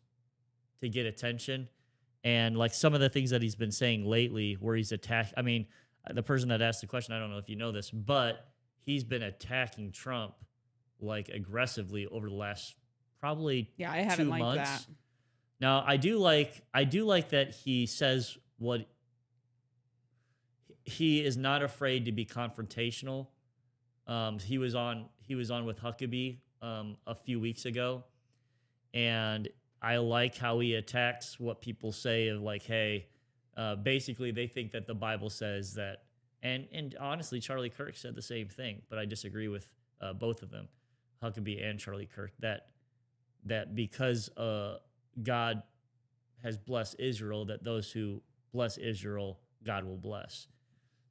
A: to get attention. And like some of the things that he's been saying lately where he's attacked, I mean, the person that asked the question, I don't know if you know this, but he's been attacking Trump like aggressively over the last probably
B: I haven't
A: 2
B: liked
A: months.
B: that.
A: Now, I do like that he says what he is not afraid to be confrontational. He was on with Huckabee a few weeks ago, and I like how he attacks what people say of like, hey, basically they think that the Bible says that, and honestly, Charlie Kirk said the same thing, but I disagree with both of them, Huckabee and Charlie Kirk, that because God has blessed Israel, that those who bless Israel, God will bless.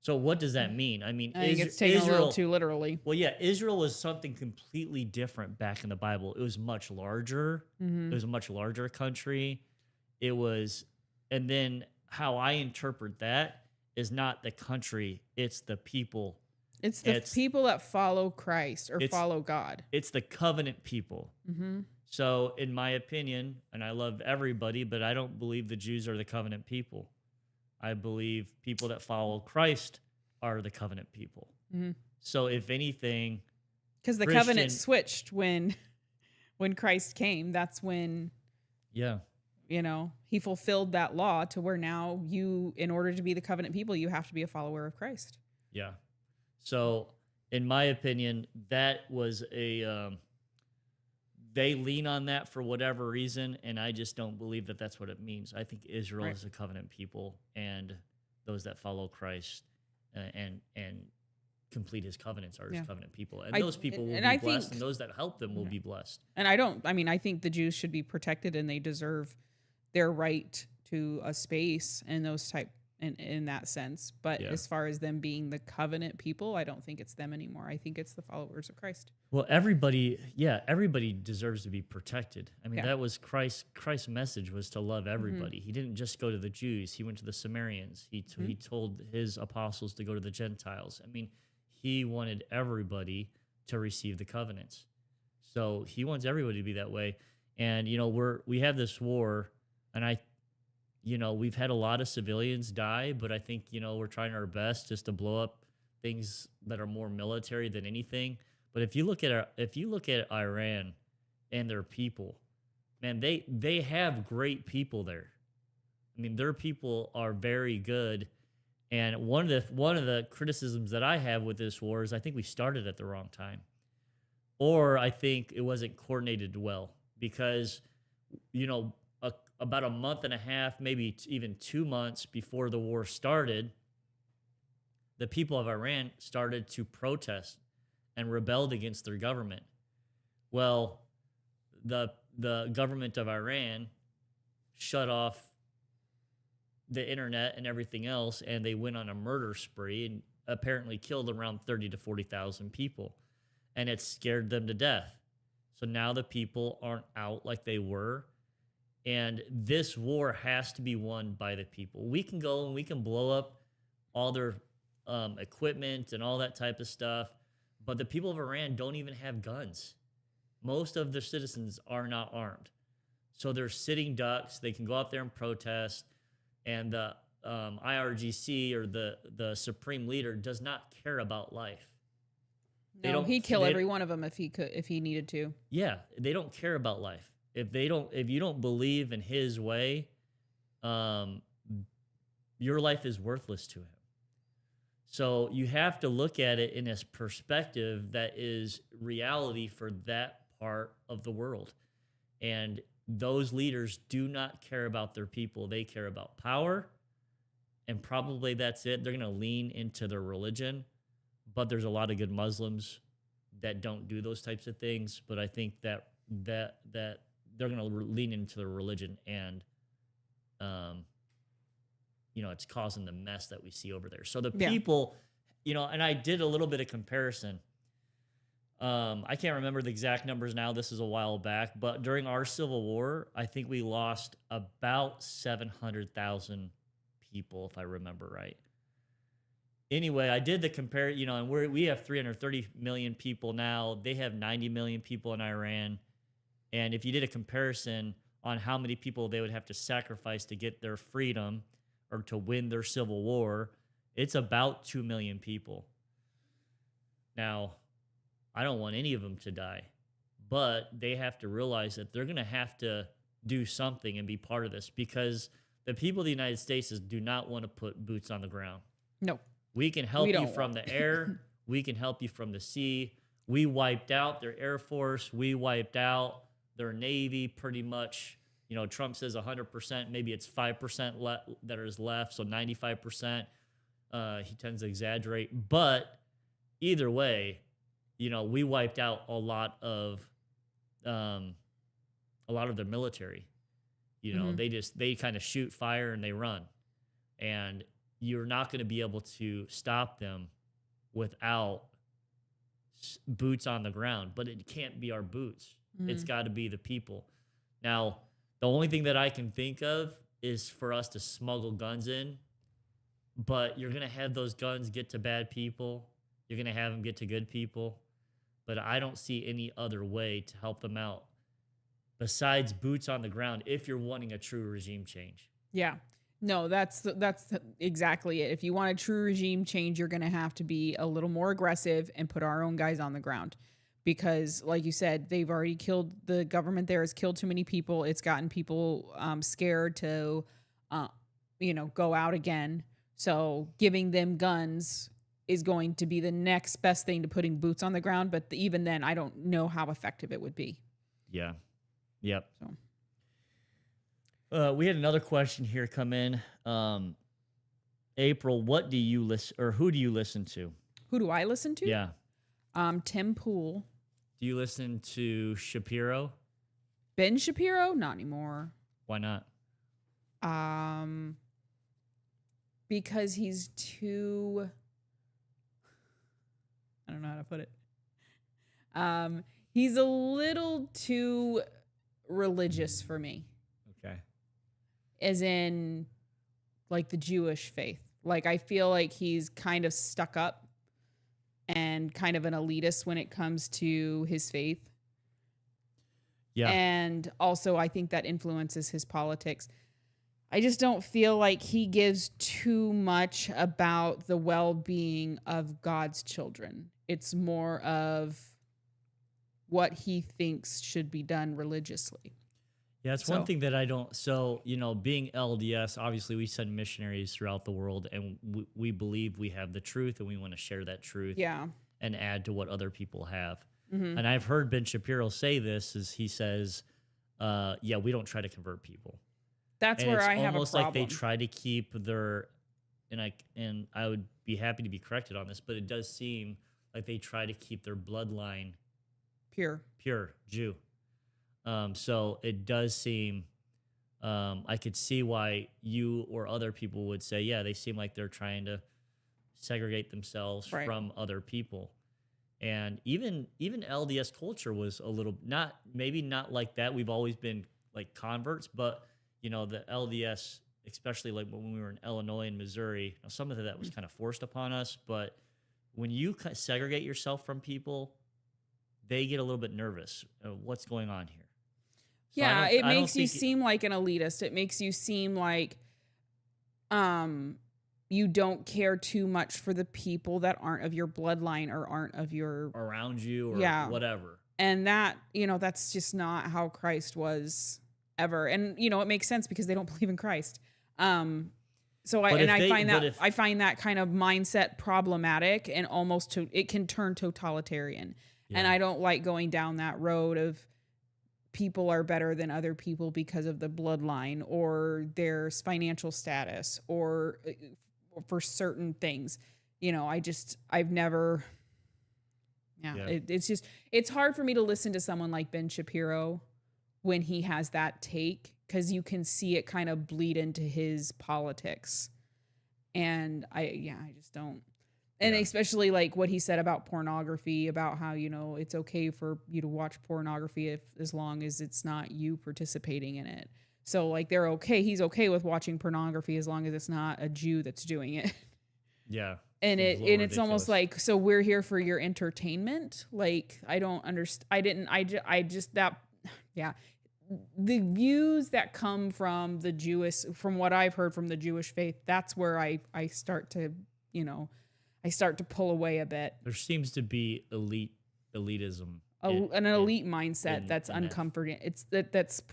A: So what does that mean? I mean,
B: I think it's taken a little too literally.
A: Well, yeah, Israel was something completely different back in the Bible. It was much larger.
B: Mm-hmm.
A: It was a much larger country. It was, and then how I interpret that is not the country, it's the people.
B: It's the people that follow Christ or follow God.
A: It's the covenant people.
B: Mm-hmm.
A: So in my opinion, and I love everybody, but I don't believe the Jews are the covenant people. I believe people that follow Christ are the covenant people.
B: Mm-hmm.
A: So if anything,
B: because the covenant switched when Christ came, that's when, he fulfilled that law to where now you, in order to be the covenant people, you have to be a follower of Christ.
A: Yeah. So in my opinion, that was they lean on that for whatever reason, and I just don't believe that that's what it means. I think Israel is a covenant people, and those that follow Christ and complete his covenants are his covenant people. And those people will be blessed, and those that help them will be blessed.
B: And I think the Jews should be protected, and they deserve their right to a space and those type in that sense. But as far as them being the covenant people, I don't think it's them anymore. I think it's the followers of Christ.
A: Well, everybody deserves to be protected. I mean, that was Christ's message was to love everybody. Mm-hmm. He didn't just go to the Jews. He went to the Samaritans. He told his apostles to go to the Gentiles. I mean, he wanted everybody to receive the covenants. So he wants everybody to be that way. And, we have this war, and we've had a lot of civilians die, but I think, we're trying our best just to blow up things that are more military than anything. But if you look at Iran, and their people. Man, they have great people there. I mean, their people are very good. And one of the criticisms that I have with this war is I think we started at the wrong time, or I think it wasn't coordinated well because, you know, about a month and a half, maybe even 2 months before the war started, the people of Iran started to protest and rebelled against their government. Well, the government of Iran shut off the internet and everything else, and they went on a murder spree and apparently killed around 30 to 40,000 people, and it scared them to death. So now the people aren't out like they were, and this war has to be won by the people. We can go and we can blow up all their equipment and all that type of stuff, but the people of Iran don't even have guns. Most of their citizens are not armed. So they're sitting ducks. They can go out there and protest. And the IRGC, or the supreme leader, does not care about life.
B: No, he'd kill every one of them if he needed to.
A: Yeah, they don't care about life. If you don't believe in his way, your life is worthless to him. So you have to look at it in this perspective that is reality for that part of the world. And those leaders do not care about their people. They care about power, and probably that's it. They're going to lean into their religion, but there's a lot of good Muslims that don't do those types of things. But I think that they're going to lean into their religion, and it's causing the mess that we see over there. So the people, and I did a little bit of comparison. I can't remember the exact numbers now. This is a while back, but during our Civil War, I think we lost about 700,000 people, if I remember right. Anyway, I did the compare, and we have 330 million people now. They have 90 million people in Iran. And if you did a comparison on how many people they would have to sacrifice to get their freedom or to win their civil war, it's about 2 million people. Now, I don't want any of them to die, but they have to realize that they're going to have to do something and be part of this, because the people of the United States do not want to put boots on the ground.
B: No.
A: We can help you from the air. We can help you from the sea. We wiped out their Air Force. We wiped out their Navy pretty much. Trump says 100%. Maybe it's 5% that is left, so 95%. He tends to exaggerate. But either way, we wiped out a lot of their military. They kind of shoot fire and they run, and you're not going to be able to stop them without boots on the ground. But it can't be our boots. It's got to be the people. Now, the only thing that I can think of is for us to smuggle guns in, but you're going to have those guns get to bad people. You're going to have them get to good people. But I don't see any other way to help them out besides boots on the ground if you're wanting a true regime change.
B: Yeah. No, that's exactly it. If you want a true regime change, you're going to have to be a little more aggressive and put our own guys on the ground. Because, like you said, they've already killed, the government there has killed too many people. It's gotten people scared to, go out again. So giving them guns is going to be the next best thing to putting boots on the ground. But even then, I don't know how effective it would be.
A: Yeah. Yep.
B: So.
A: We had another question here come in. April, what do you listen, or who do you listen to?
B: Who do I listen to?
A: Yeah.
B: Tim Pool.
A: Do you listen to Shapiro?
B: Ben Shapiro? Not anymore.
A: Why not?
B: Because he's too, I don't know how to put it. He's a little too religious for me.
A: Okay.
B: As in, like, the Jewish faith. Like, I feel like he's kind of stuck up and kind of an elitist when it comes to his faith.
A: Yeah.
B: And also, I think that influences his politics. I just don't feel like he gives too much about the well-being of God's children. It's more of what he thinks should be done religiously.
A: Yeah, it's one thing that I don't. So, being LDS, obviously we send missionaries throughout the world, and we believe we have the truth, and we want to share that truth and add to what other people have. And I've heard Ben Shapiro say this, is he says, yeah, we don't try to convert people.
B: That's where I have a problem.
A: It's almost like they try to keep their, and I would be happy to be corrected on this, but it does seem like they try to keep their bloodline pure Jew. So it does seem, I could see why you or other people would say, yeah, they seem like they're trying to segregate themselves from other people. And even LDS culture was a little, maybe not like that. We've always been like converts, but the LDS, especially like when we were in Illinois and Missouri, some of that was kind of forced upon us. But when you segregate yourself from people, they get a little bit nervous. What's going on here? So
B: yeah, it makes you seem like an elitist. It makes you seem like you don't care too much for the people that aren't of your bloodline or aren't of your
A: around you or whatever.
B: And that, that's just not how Christ was ever. And it makes sense because they don't believe in Christ. I find that kind of mindset problematic and almost it can turn totalitarian. Yeah. And I don't like going down that road of people are better than other people because of the bloodline or their financial status or for certain things. I've never, it's hard for me to listen to someone like Ben Shapiro when he has that take, because you can see it kind of bleed into his politics. And I just don't. And especially like what he said about pornography, about how, it's okay for you to watch pornography as long as it's not you participating in it. So like he's okay with watching pornography as long as it's not a Jew that's doing it.
A: Yeah.
B: And it's ridiculous. Almost like, so we're here for your entertainment. Like, I don't understand. The views that come from from what I've heard from the Jewish faith, that's where I start to, I start to pull away a bit.
A: There seems to be elitism.
B: An elite mindset that's uncomforting. That's.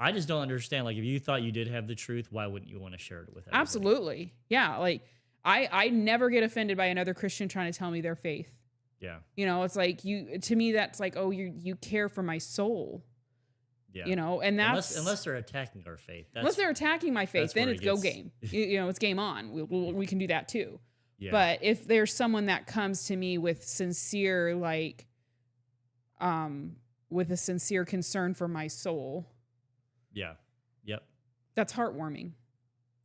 A: I just don't understand. Like, if you thought you did have the truth, why wouldn't you want to share it with everybody?
B: Absolutely. Yeah. Like, I never get offended by another Christian trying to tell me their faith.
A: Yeah.
B: It's like to me, that's like, oh, you care for my soul.
A: Yeah.
B: And that's
A: unless they're attacking our faith.
B: Unless they're attacking my faith, then it's go game. It's game on. We can do that too. Yeah. But if there's someone that comes to me with sincere, with a sincere concern for my soul.
A: Yeah. Yep.
B: That's heartwarming.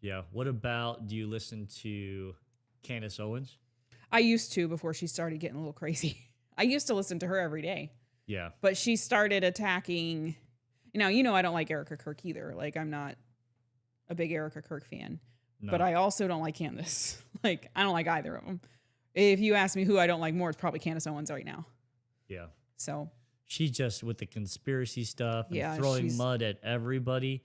A: Yeah. What about, do you listen to Candace Owens?
B: I used to before she started getting a little crazy. I used to listen to her every day.
A: Yeah.
B: But she started attacking. Now, I don't like Erica Kirk either. Like, I'm not a big Erica Kirk fan. No. But I also don't like Candace. Like, I don't like either of them. If you ask me who I don't like more, it's probably Candace Owens right now.
A: Yeah.
B: So.
A: She's just with the conspiracy stuff and throwing mud at everybody.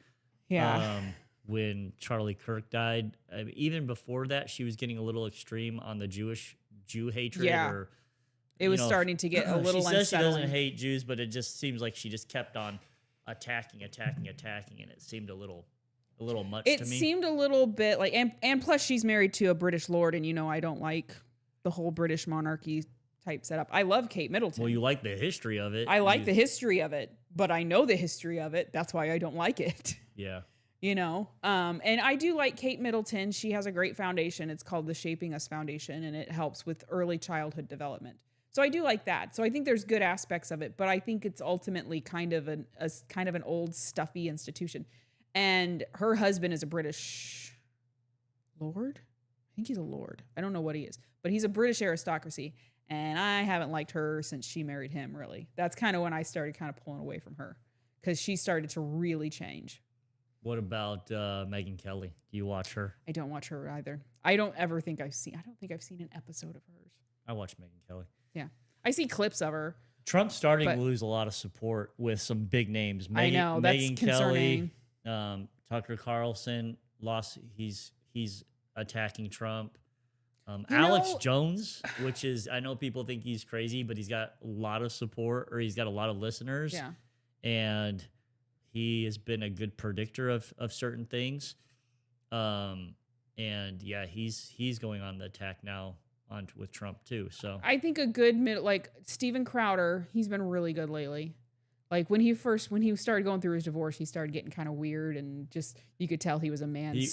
B: Yeah.
A: When Charlie Kirk died, even before that, she was getting a little extreme on the Jew hatred.
B: Yeah. Or, it was starting to get a little unsettling.
A: She says she doesn't hate Jews, but it just seems like she just kept on attacking, and it seemed a little much to me. It
B: seemed a little bit like, and plus she's married to a British lord, and I don't like the whole British monarchy type setup. I love Kate Middleton.
A: Well, you like the history of it.
B: I like the history of it, but I know the history of it. That's why I don't like it.
A: Yeah.
B: And I do like Kate Middleton. She has a great foundation. It's called the Shaping Us Foundation, and it helps with early childhood development. So I do like that. So I think there's good aspects of it, but I think it's ultimately kind of an old stuffy institution. And her husband is a British lord. I think he's a lord. I don't know what he is, but he's a British aristocracy. And I haven't liked her since she married him, really. That's kind of when I started kind of pulling away from her, because she started to really change.
A: What about Megyn Kelly? Do you watch her?
B: I don't watch her either. I don't think I've seen an episode of hers.
A: I watch Megyn Kelly.
B: Yeah. I see clips of her.
A: Trump's starting to lose a lot of support with some big names.
B: I know, that's
A: Megyn
B: concerning.
A: Kelly, Tucker Carlson lost. He's attacking Trump.
B: You
A: Alex
B: know,
A: Jones, which is, I know people think he's crazy, but he's got a lot of support, or he's got a lot of listeners,
B: yeah.
A: and he has been a good predictor of certain things. And yeah, he's going on the attack now on with Trump too. So
B: I think a good like Steven Crowder, he's been really good lately. Like when he started going through his divorce, he started getting kind of weird and just you could tell he was a man
A: he was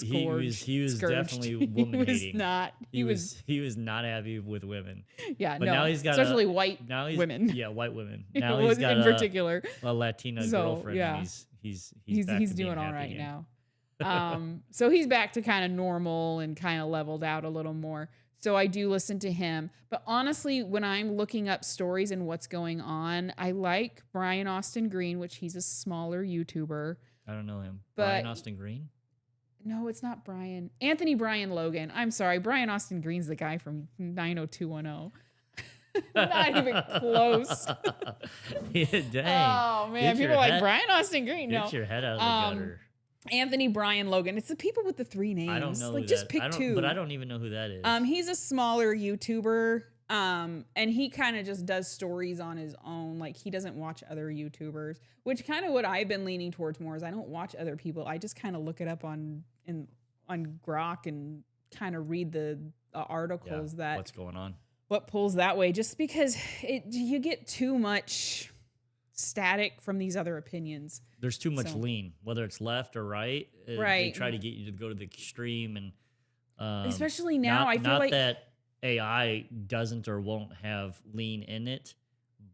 B: scourged.
A: definitely woman
B: He was
A: hating.
B: not.
A: He was not happy with women.
B: Yeah,
A: But
B: no.
A: now he's got
B: especially white
A: women.
B: women.
A: Yeah, white women. Now he's got
B: in particular.
A: a Latina
B: So,
A: girlfriend.
B: yeah.
A: And he's back to
B: He's
A: being
B: doing all
A: happy
B: right
A: again.
B: now. So he's back to kind of normal and kind of leveled out a little more. So I do listen to him. But honestly, when I'm looking up stories and what's going on, I like Brian Austin Green, which he's a smaller YouTuber.
A: I don't know him.
B: But
A: Brian Austin Green?
B: no, it's not Brian. Anthony Brian Logan. I'm sorry. Brian Austin Green's the guy from 90210. Not even close.
A: Yeah, dang.
B: Oh, man.
A: Get
B: People
A: your
B: are like,
A: head-
B: Brian Austin Green. No.
A: Get your head out of the gutter.
B: Anthony Brian Logan. It's the people with the 3 names.
A: I don't know.
B: Like,
A: who
B: just
A: that-
B: pick
A: I don't-
B: 2.
A: But I don't even know who that is.
B: He's a smaller YouTuber. And he kind of just does stories on his own. Like he doesn't watch other YouTubers, which kind of what I've been leaning towards more is I don't watch other people. I just kind of look it up on Grok and kind of read the articles that
A: what's going on.
B: What pulls that way, just because you get too much static from these other opinions.
A: There's too much lean, whether it's left or right. They
B: Right.
A: try to get you to go to the extreme, and
B: Especially now, I feel
A: not
B: like
A: that AI doesn't or won't have lean in it,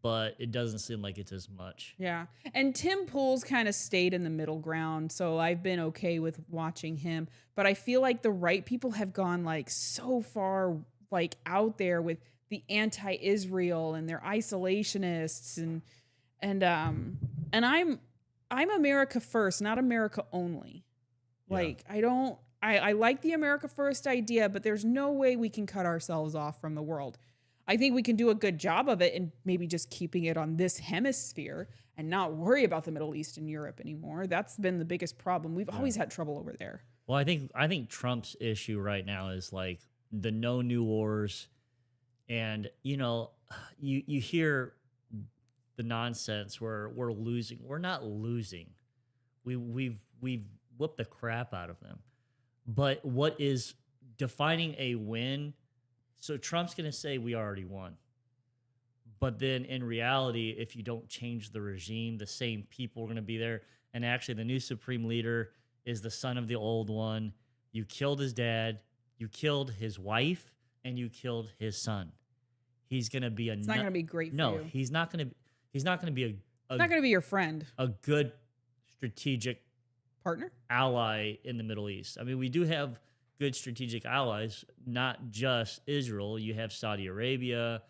A: but it doesn't seem like it's as much.
B: Yeah. And Tim Pool's kind of stayed in the middle ground, so I've been okay with watching him. But I feel like the right people have gone like so far like out there with the anti-Israel and they're isolationists and I'm America first, not America only. Like I like the America first idea, but there's no way we can cut ourselves off from the world. I think we can do a good job of it and maybe just keeping it on this hemisphere and not worry about the Middle East and Europe anymore. That's been the biggest problem. We've always had trouble over there.
A: Well, I think Trump's issue right now is like the no new wars, and you hear the nonsense where we're losing. We're not losing. We've whooped the crap out of them. But what is defining a win? So Trump's going to say we already won. But then in reality, if you don't change the regime, the same people are going to be there. And actually, the new supreme leader is the son of the old one. You killed his dad, you killed his wife, and you killed his son. He's going to be
B: It's not going to be great for you.
A: he's not going to. He's not going to be
B: It's not going to be your friend.
A: a good strategic
B: Partner?
A: ally in the Middle East. I mean, we do have good strategic allies, not just Israel. You have Saudi Arabia,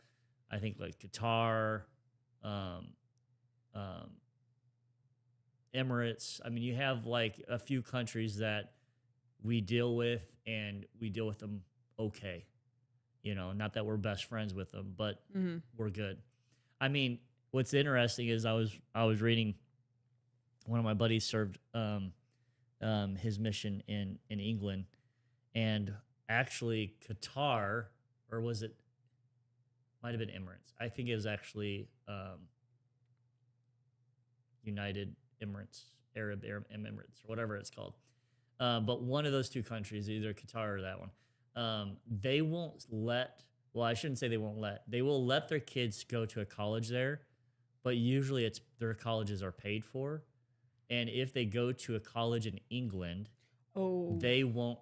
A: I think like Qatar, Emirates. I mean, you have like a few countries that we deal with, and we deal with them okay. Not that we're best friends with them, but we're good. I mean, what's interesting is I was reading, one of my buddies served his mission in England, and actually Qatar, or was it, might have been Emirates. I think it was actually United Emirates, Arab Emirates, or whatever it's called. But one of those two countries, either Qatar or that one, they won't let, well, I shouldn't say they won't let, they will let their kids go to a college there, but usually their colleges are paid for. And if they go to a college in England, they won't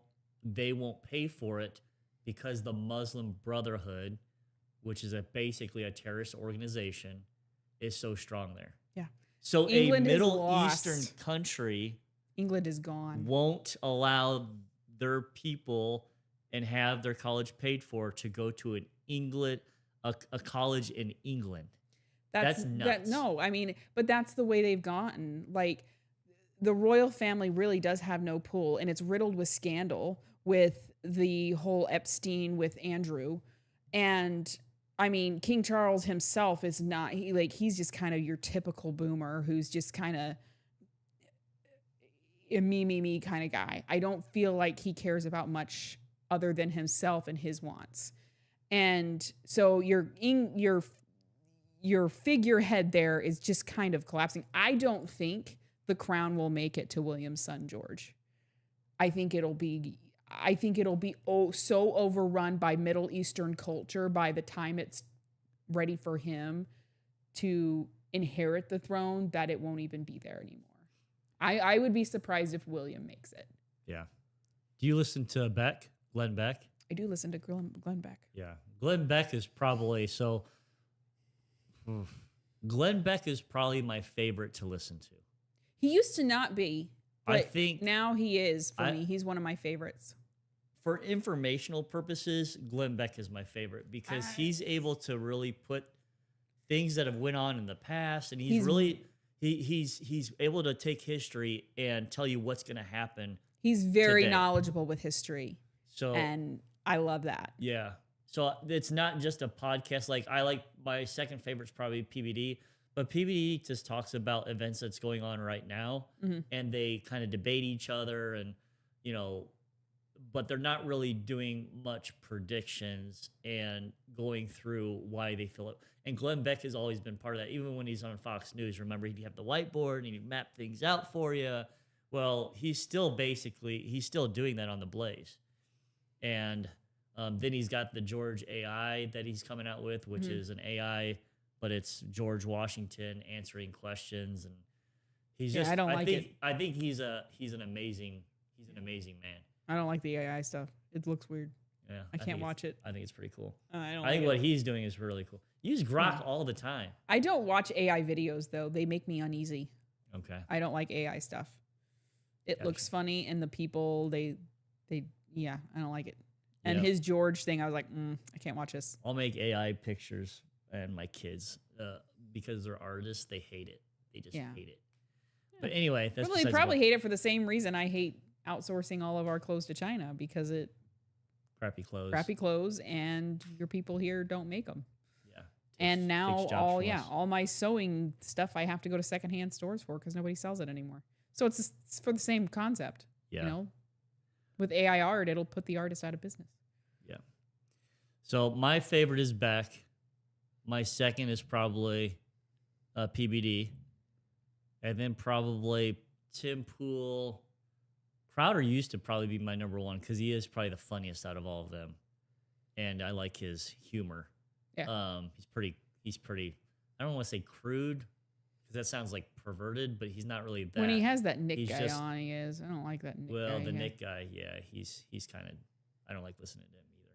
A: pay for it, because the Muslim Brotherhood, which is basically a terrorist organization, is so strong there.
B: Yeah.
A: So
B: England
A: a
B: is
A: Middle
B: lost.
A: Eastern country
B: England is gone.
A: won't allow their people and have their college paid for to go to a college in England. That's nuts.
B: No, I mean, but that's the way they've gotten. Like, the royal family really does have no pull, and it's riddled with scandal with the whole Epstein with Andrew. And I mean, King Charles himself is not, he's just kind of your typical boomer who's just kind of a me kind of guy. I don't feel like he cares about much other than himself and his wants. And so your figurehead there is just kind of collapsing. I don't think the crown will make it to William's son George. I think it'll be so overrun by Middle Eastern culture by the time it's ready for him to inherit the throne that it won't even be there anymore. I would be surprised if William makes it.
A: Yeah. Do you listen to Glenn Beck?
B: I do listen to Glenn Beck.
A: Yeah. Glenn Beck is probably Glenn Beck is probably my favorite to listen to.
B: He used to not be, but
A: I think
B: now he is for me. He's one of my favorites.
A: For informational purposes, Glenn Beck is my favorite because he's able to really put things that have went on in the past, and he's able to take history and tell you what's going to happen.
B: He's very
A: today.
B: knowledgeable with history.
A: So,
B: and I love that.
A: Yeah. So it's not just a podcast. Like my second favorite is probably PBD, but PBD just talks about events that's going on right now, and they kind of debate each other, and but they're not really doing much predictions and going through why they feel it. And Glenn Beck has always been part of that. Even when he's on Fox News, remember, he'd have the whiteboard and he'd map things out for you. Well, he's still doing that on the Blaze. And then he's got the George AI that he's coming out with, which is an AI, but it's George Washington answering questions. And he's just, I think he's an amazing man.
B: I don't like the AI stuff. It looks weird.
A: Yeah,
B: I can't watch it.
A: I think it's pretty cool.
B: I
A: think what he's doing is really cool. Use Grok all the time.
B: I don't watch AI videos though. They make me uneasy.
A: Okay.
B: I don't like AI stuff. It looks funny, and the people I don't like it. And his George thing, I was like, I can't watch this.
A: I'll make AI pictures, and my kids, because they're artists, they hate it. They just hate it. But anyway, that's
B: they probably hate it for the same reason I hate outsourcing all of our clothes to China, because it crappy clothes, and your people here don't make them. Yeah. And now all my sewing stuff I have to go to secondhand stores for because nobody sells it anymore. So it's for the same concept. Yeah. With AI art, it'll put the artist out of business.
A: Yeah. So my favorite is Beck. My second is probably PBD, and then probably Tim Pool. Crowder used to probably be my number one because he is probably the funniest out of all of them, and I like his humor. Yeah. He's pretty. I don't want to say crude because that sounds like perverted, but he's not really that.
B: When he has that Nick guy on, he is. I don't like that Nick guy.
A: Well, the Nick guy, he's kind of. I don't like listening to him either.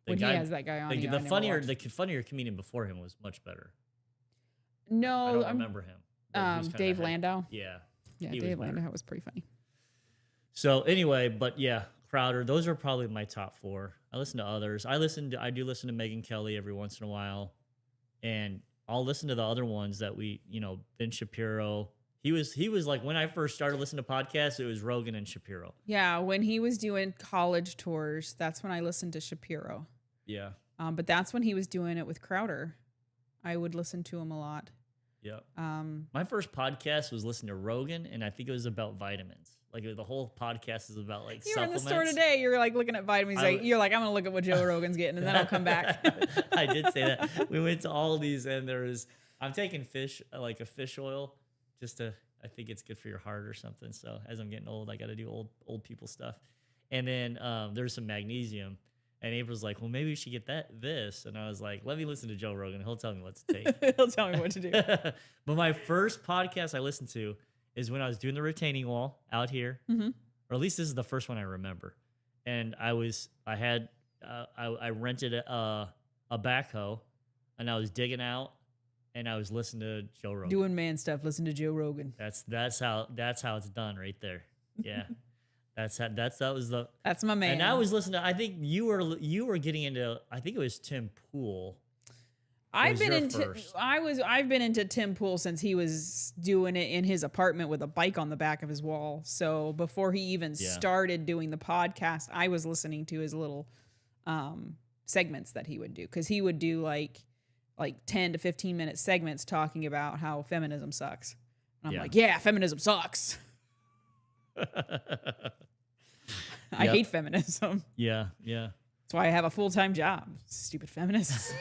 B: When he has that guy on,
A: the funnier comedian before him was much better.
B: No,
A: I don't remember him.
B: Dave Landau.
A: Yeah.
B: Yeah, Dave Landau was pretty funny.
A: So anyway, but yeah, Crowder, those are probably my top four. I listen to others. I do listen to Megyn Kelly every once in a while, and I'll listen to the other ones that Ben Shapiro. He was like, when I first started listening to podcasts, it was Rogan and Shapiro.
B: Yeah, when he was doing college tours, that's when I listened to Shapiro.
A: Yeah.
B: But that's when he was doing it with Crowder. I would listen to him a lot.
A: Yeah. My first podcast was listening to Rogan, and I think it was about vitamins. Like the whole podcast is about like
B: you're
A: supplements.
B: In the store today. You're like looking at vitamins. You're like, I'm gonna look at what Joe Rogan's getting, and then I'll come back.
A: I did say that. We went to all these, and I'm taking like a fish oil, I think it's good for your heart or something. So as I'm getting old, I got to do old people stuff. And then there's some magnesium, and April's like, well, maybe we should get this. And I was like, let me listen to Joe Rogan. He'll tell me what to take.
B: He'll tell me what to do.
A: But my first podcast I listened to is when I was doing the retaining wall out here, or at least this is the first one I remember. And I rented a backhoe, and I was digging out, and I was listening to Joe Rogan.
B: Doing man stuff, listen to Joe Rogan.
A: That's how it's done right there. Yeah. That's my man. And I was listening to, I think you were getting into, I think it was Tim Pool.
B: I've been into Tim Pool since he was doing it in his apartment with a bike on the back of his wall. So before he even started doing the podcast, I was listening to his little segments that he would do, because he would do like 10 to 15 minute segments talking about how feminism sucks. And I'm like, yeah, feminism sucks. I hate feminism.
A: Yeah, yeah.
B: That's why I have a full-time job. Stupid feminists.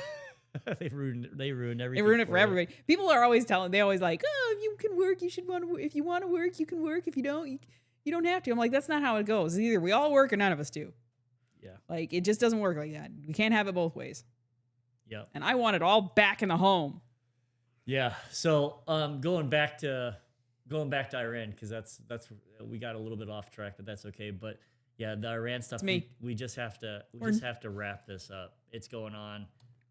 A: They ruin everything.
B: They ruin it for
A: you.
B: everybody. People are always they always like, oh, if you can work, you should want to. If you want to work, you can work. If you don't, you don't have to. I'm like, that's not how it goes. Either we all work or none of us do.
A: Yeah.
B: Like, it just doesn't work like that. We can't have it both ways.
A: Yeah.
B: And I want it all back in the home.
A: Yeah. So going back to Iran, because that's we got a little bit off track, but that's okay. But yeah, the Iran stuff, we just have to wrap this up. It's going on.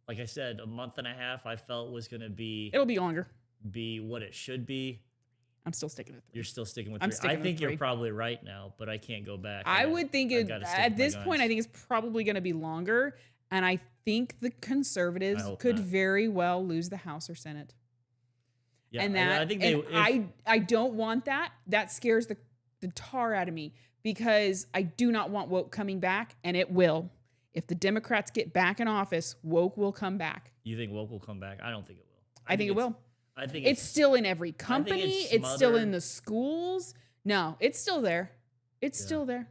A: Like I said, a month and a half I felt was gonna
B: it'll be longer.
A: Be what it should be.
B: I'm still sticking with 3.
A: You're still sticking with 3. I think you're probably right now, but I can't go back.
B: I would think at this point, I think it's probably going to be longer. And I think the conservatives could very well lose the House or Senate.
A: Yeah,
B: and that,
A: I think
B: I don't want that. That scares the tar out of me, because I do not want woke coming back, and it will. If the Democrats get back in office, woke will come back.
A: You think woke will come back? I don't think it will.
B: I think it will.
A: I think
B: it's still in every company. It's still in the schools. No, it's still there. It's still there.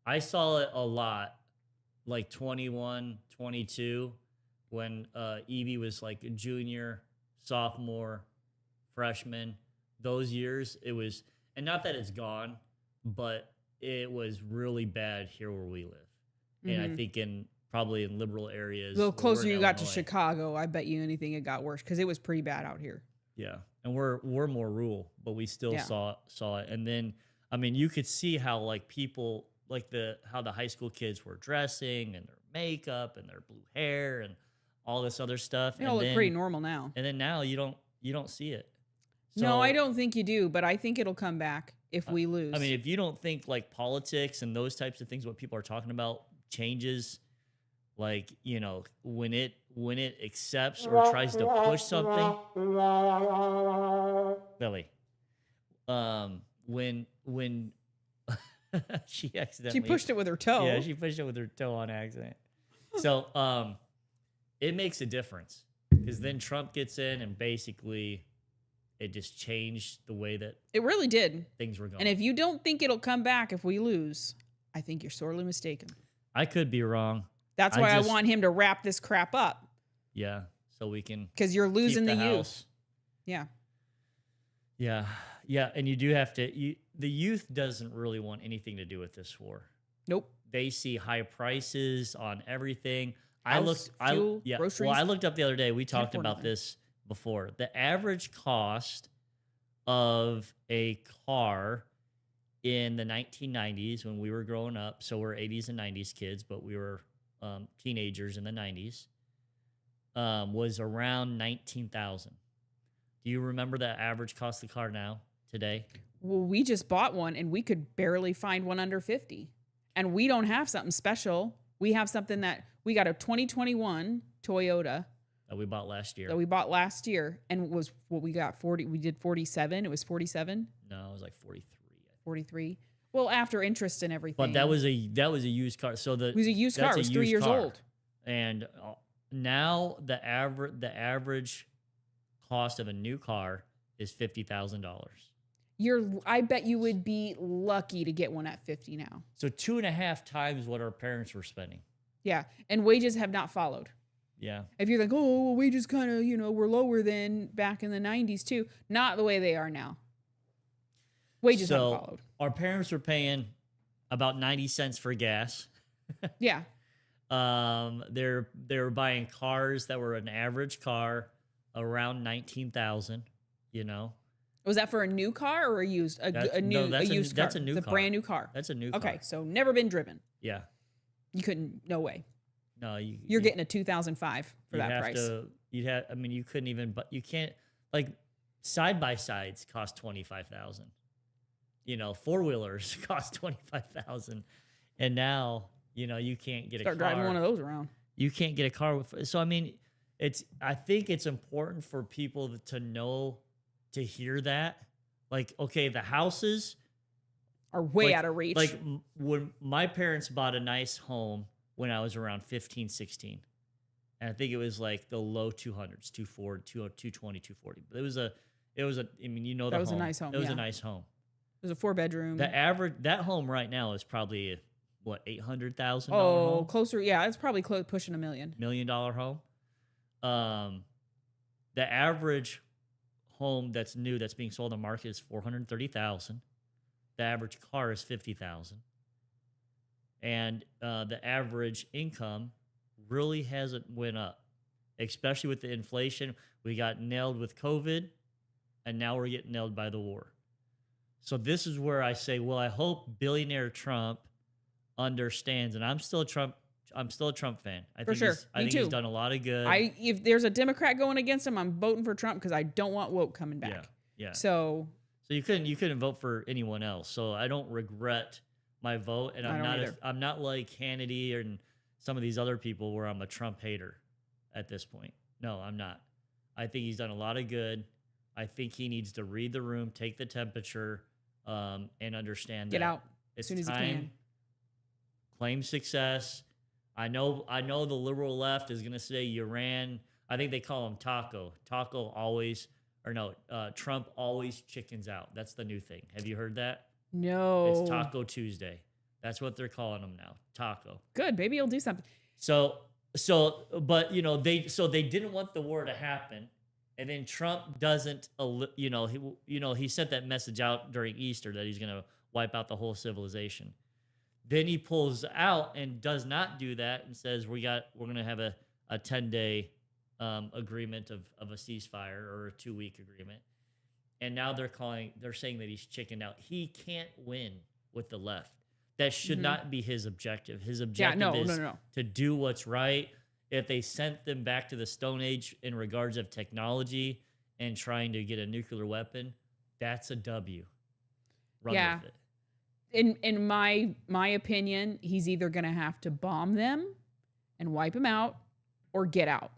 A: I saw it a lot, like 21, 22, when Evie was like a junior, sophomore, freshman. Those years, it was, and not that it's gone, but it was really bad here where we live. And I think probably in liberal areas.
B: The closer you got to Chicago, I bet you anything it got worse, because it was pretty bad out here.
A: Yeah, and we're more rural, but we still saw it. And then, I mean, you could see how like people like how the high school kids were dressing and their makeup and their blue hair and all this other stuff.
B: They all look pretty normal now.
A: And then now you don't see it. So,
B: no, I don't think you do, but I think it'll come back if we lose.
A: I mean, if you don't think like politics and those types of things, what people are talking about changes, like, you know, when it accepts or tries to push something, Billy, when she
B: pushed it with her toe.
A: Yeah, she pushed it with her toe on accident. So it makes a difference, because then Trump gets in and basically it just changed the way that
B: it really did.
A: Things were going.
B: And if you don't think it'll come back if we lose, I think you're sorely mistaken.
A: I could be wrong.
B: That's why I want him to wrap this crap up.
A: Yeah, so we can,
B: because you're losing the youth.
A: Yeah. Yeah. Yeah. And you do have to, the youth doesn't really want anything to do with this war.
B: Nope.
A: They see high prices on everything.
B: Groceries.
A: Well, I looked up the other day. We talked about this before. The average cost of a car in the 1990s, when we were growing up, so we're 80s and 90s kids, but we were teenagers in the 90s, was around $19,000. Do you remember the average cost of the car now, today?
B: Well, we just bought one, and we could barely find one under 50. And we don't have something special. We have something we got a 2021 Toyota
A: that we bought last year.
B: And was what we got, 40. We did 47. It was 47.
A: No, it was like 43.
B: 43. Well, after interest and everything.
A: But that was a used car. So it
B: was a used car. It was 3 years old.
A: And now the average cost of a new car is $50,000.
B: I bet you would be lucky to get one at 50 now.
A: So 2.5 times what our parents were spending.
B: Yeah, and wages have not followed.
A: Yeah.
B: If you're like, oh, well, wages kind of, were lower than back in the 90s too. Not the way they are now. Wages haven't followed.
A: Our parents were paying about 90 cents for gas.
B: Yeah.
A: They're buying cars that were an average car around 19,000,
B: Was that for a new car or a used used car?
A: That's a new car.
B: It's a brand new car.
A: That's a new car.
B: Okay, so never been driven.
A: Yeah.
B: You couldn't, no way.
A: No,
B: you're getting a 2005 for that price.
A: You couldn't even, but you can't, like, side by sides cost 25,000. Four-wheelers cost 25,000. And now, you can't get a car.
B: Start driving one of those around.
A: You can't get a car so I think it's important for people to know, to hear that, like, okay, the houses
B: are way out of reach.
A: Like, when my parents bought a nice home when I was around 15, 16, and I think it was like the low 200s, 240, 220, 240. But it was a that
B: was a nice home.
A: It was a nice home.
B: It was a 4-bedroom.
A: That home right now is probably what, $800,000
B: Oh,
A: home,
B: closer. Yeah, it's probably pushing $1 million.
A: $1 million home. The average home that's new that's being sold on the market is 430,000. The average car is 50,000, and the average income really hasn't went up, especially with the inflation. We got nailed with COVID, and now we're getting nailed by the war. So this is where I say, well, I hope billionaire Trump understands, and I'm still a Trump fan. I think he's done a lot of good.
B: If there's a Democrat going against him, I'm voting for Trump because I don't want woke coming back.
A: Yeah.
B: So
A: you couldn't vote for anyone else. So I don't regret my vote, and I'm not like Hannity and some of these other people where I'm a Trump hater at this point. No, I'm not. I think he's done a lot of good. I think he needs to read the room, take the temperature, and understand
B: get
A: that
B: out
A: it's
B: as soon as
A: time.
B: he can.
A: Claim success. I know the liberal left is going to say you ran. I think they call him Taco. Taco always, or no, Trump always chickens out. That's the new thing. Have you heard that?
B: No.
A: It's Taco Tuesday. That's what they're calling him now. Taco.
B: Good. Maybe he'll do something.
A: But they didn't want the war to happen. And then Trump doesn't, he sent that message out during Easter that he's going to wipe out the whole civilization. Then he pulls out and does not do that and says we're going to have a 10-day agreement of a ceasefire or a 2-week agreement. And now they're saying that he's chickened out. He can't win with the left. That should not be his objective. His objective is to do what's right. If they sent them back to the Stone Age in regards of technology and trying to get a nuclear weapon, that's a W. Run with it.
B: In my opinion, he's either going to have to bomb them and wipe them out or get out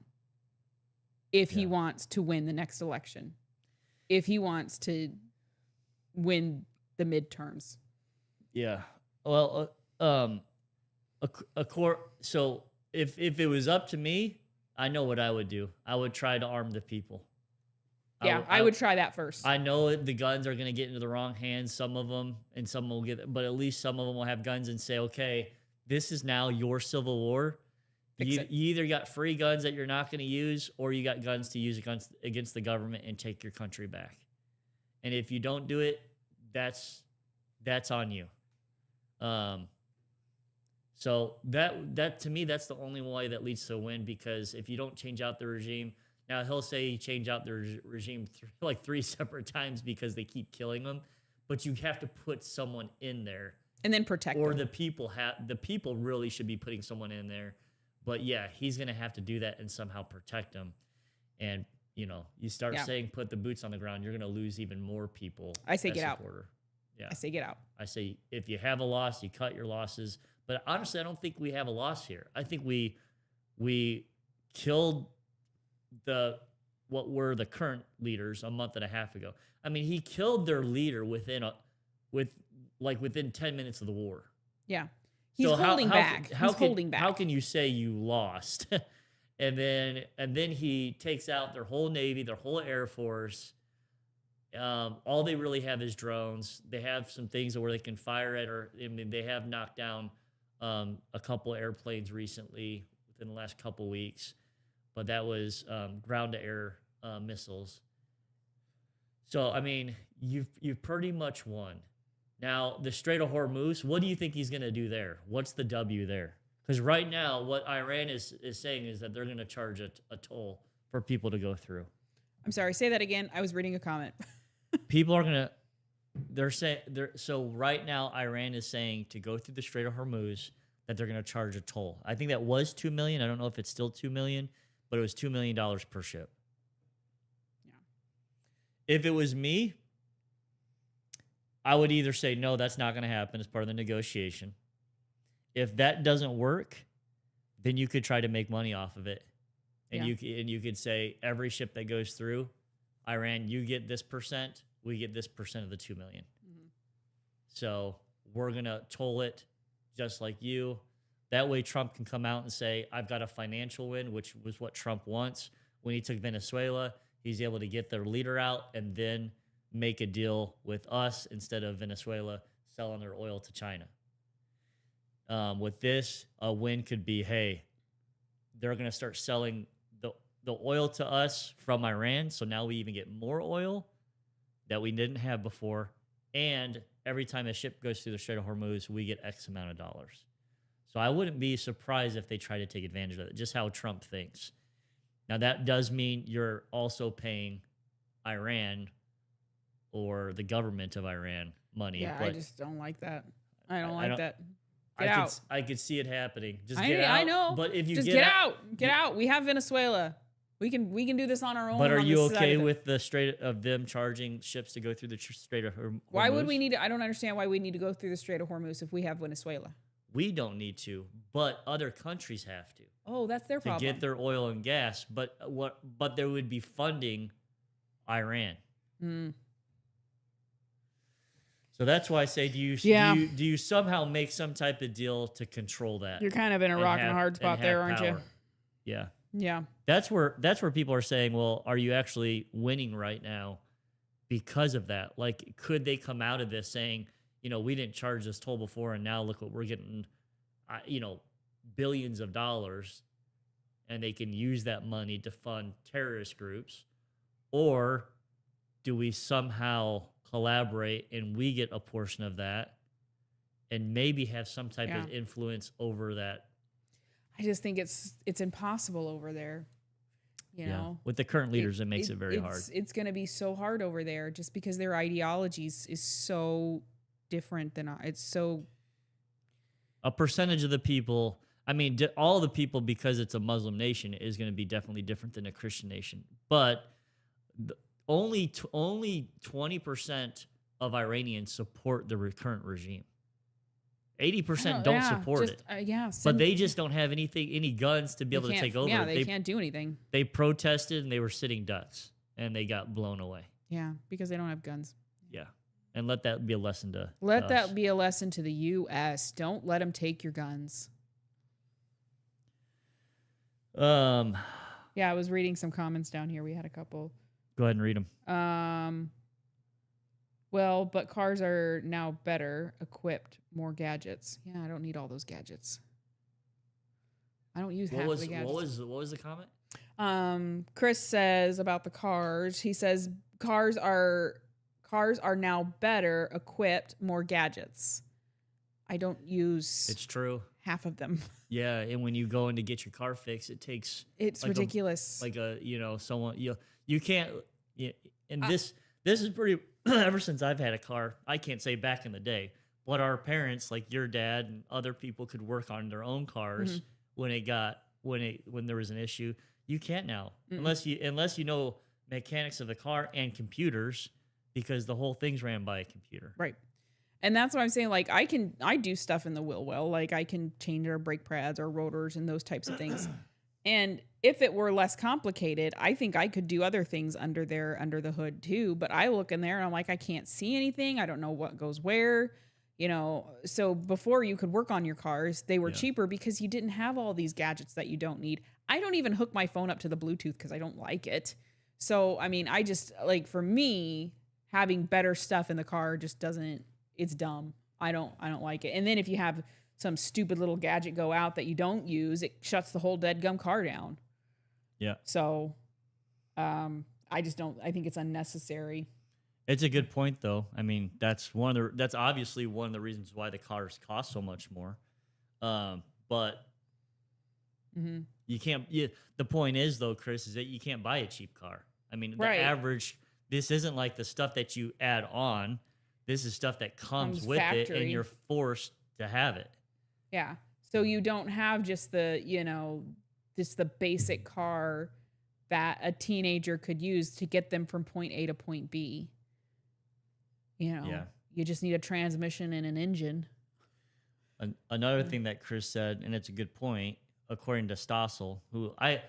B: if he wants to win the next election, if he wants to win the midterms.
A: Yeah. Well, so if it was up to me, I know what I would do. I would try to arm the people.
B: Yeah, I would try that first.
A: I know the guns are going to get into the wrong hands, some of them, and some will get, but at least some of them will have guns and say, okay, this is now your civil war. You either got free guns that you're not going to use, or you got guns to use against the government and take your country back. And if you don't do it, that's on you. So that to me, that's the only way that leads to a win, because if you don't change out the regime. Now, he'll say he changed out the regime three separate times because they keep killing them, but you have to put someone in there.
B: And then protect
A: them. Or the people really should be putting someone in there. But yeah, he's going to have to do that and somehow protect them. And, you start saying put the boots on the ground, you're going to lose even more people.
B: I say get out.
A: Yeah.
B: I say get out.
A: I say if you have a loss, you cut your losses. But honestly, I don't think we have a loss here. I think we killed what were the current leaders a month and a half ago. I mean, he killed their leader within 10 minutes of the war.
B: Yeah. He's holding back.
A: How can you say you lost? and then he takes out their whole Navy, their whole Air Force. All they really have is drones. They have some things where they can fire at, they have knocked down a couple airplanes recently within the last couple weeks. But that was ground-to-air missiles. So, I mean, you've pretty much won. Now, the Strait of Hormuz, what do you think he's going to do there? What's the W there? Because right now, what Iran is saying is that they're going to charge a toll for people to go through.
B: I'm sorry, say that again. I was reading a comment.
A: People are going to... So right now, Iran is saying to go through the Strait of Hormuz that they're going to charge a toll. I think that was $2 million. I don't know if it's still $2 million. But it was $2 million per ship.
B: Yeah.
A: If it was me, I would either say, no, that's not going to happen as part of the negotiation. If that doesn't work, then you could try to make money off of it. And you could say, every ship that goes through Iran, you get this percent, we get this percent of the $2 million. Mm-hmm. So we're going to toll it just like you. That way Trump can come out and say, I've got a financial win, which was what Trump wants. When he took Venezuela, he's able to get their leader out and then make a deal with us instead of Venezuela selling their oil to China. With this, a win could be, hey, they're going to start selling the oil to us from Iran. So now we even get more oil that we didn't have before. And every time a ship goes through the Strait of Hormuz, we get X amount of dollars. So I wouldn't be surprised if they try to take advantage of it, just how Trump thinks. Now, that does mean you're also paying Iran or the government of Iran money.
B: Yeah,
A: but
B: I just don't like that. I don't like that.
A: I could see it happening. Just
B: get
A: get out.
B: I know.
A: But if you
B: just get out. Get out. We have Venezuela. We can do this on our own.
A: But are you okay with the Strait of them charging ships to go through the Strait of Hormuz?
B: Why would we need to? I don't understand why we need to go through the Strait of Hormuz if we have Venezuela.
A: We don't need to, but other countries have to.
B: Oh, that's their problem.
A: To get their oil and gas, but they would be funding Iran.
B: Mm.
A: So that's why I say, do you somehow make some type of deal to control that?
B: You're kind of in a rock and a hard spot there, aren't you?
A: Yeah.
B: Yeah.
A: That's where people are saying, well, are you actually winning right now because of that? Like, could they come out of this saying, we didn't charge this toll before, and now look what we're getting, billions of dollars, and they can use that money to fund terrorist groups? Or do we somehow collaborate and we get a portion of that and maybe have some type of influence over that?
B: I just think it's impossible over there. You know,
A: with the current leaders, it makes it very hard.
B: It's going to be so hard over there just because their ideologies is so different than it's so.
A: A percentage of the people, I mean, all the people, because it's a Muslim nation, is going to be definitely different than a Christian nation. But only 20% of Iranians support the current regime. 80% don't support it. But they just don't have any guns to be able to take over.
B: Yeah, they can't do anything.
A: They protested and they were sitting ducks and they got blown away.
B: Yeah, because they don't have guns.
A: Yeah. And let that be a lesson to
B: that be a lesson to the U.S. Don't let them take your guns. Yeah, I was reading some comments down here. We had a couple.
A: Go ahead and read them.
B: Well, but cars are now better equipped, more gadgets. Yeah, I don't need all those gadgets. I don't use half of the gadgets.
A: What was the comment?
B: Chris says about the cars. He says cars are now better equipped, more gadgets. I don't use.
A: It's true.
B: Half of them.
A: Yeah, and when you go in to get your car fixed, it's
B: like ridiculous.
A: Someone you can't. And this is pretty. Ever since I've had a car, I can't say back in the day, but our parents, like your dad and other people, could work on their own cars when there was an issue. You can't now unless you know mechanics of the car and computers, because the whole thing's ran by a computer.
B: Right. And that's what I'm saying. Like I do stuff in the wheel well. Like I can change our brake pads or rotors and those types of things. And if it were less complicated, I think I could do other things under the hood too. But I look in there and I'm like, I can't see anything. I don't know what goes where, So before you could work on your cars, they were cheaper because you didn't have all these gadgets that you don't need. I don't even hook my phone up to the Bluetooth because I don't like it. So, I mean, I just for me, having better stuff in the car just doesn't, it's dumb. I don't like it. And then if you have some stupid little gadget go out that you don't use, it shuts the whole dead gum car down.
A: Yeah.
B: So, I just don't. I think it's unnecessary.
A: It's a good point, though. I mean, that's obviously one of the reasons why the cars cost so much more. But you can't. The point is, though, Chris, is that you can't buy a cheap car. I mean, the average. This isn't like the stuff that you add on. This is stuff that comes with it, and you're forced to have it.
B: Yeah. So you don't have just the, just the basic car that a teenager could use to get them from point A to point B. You just need a transmission and an engine.
A: Another thing that Chris said, and it's a good point, according to Stossel, who I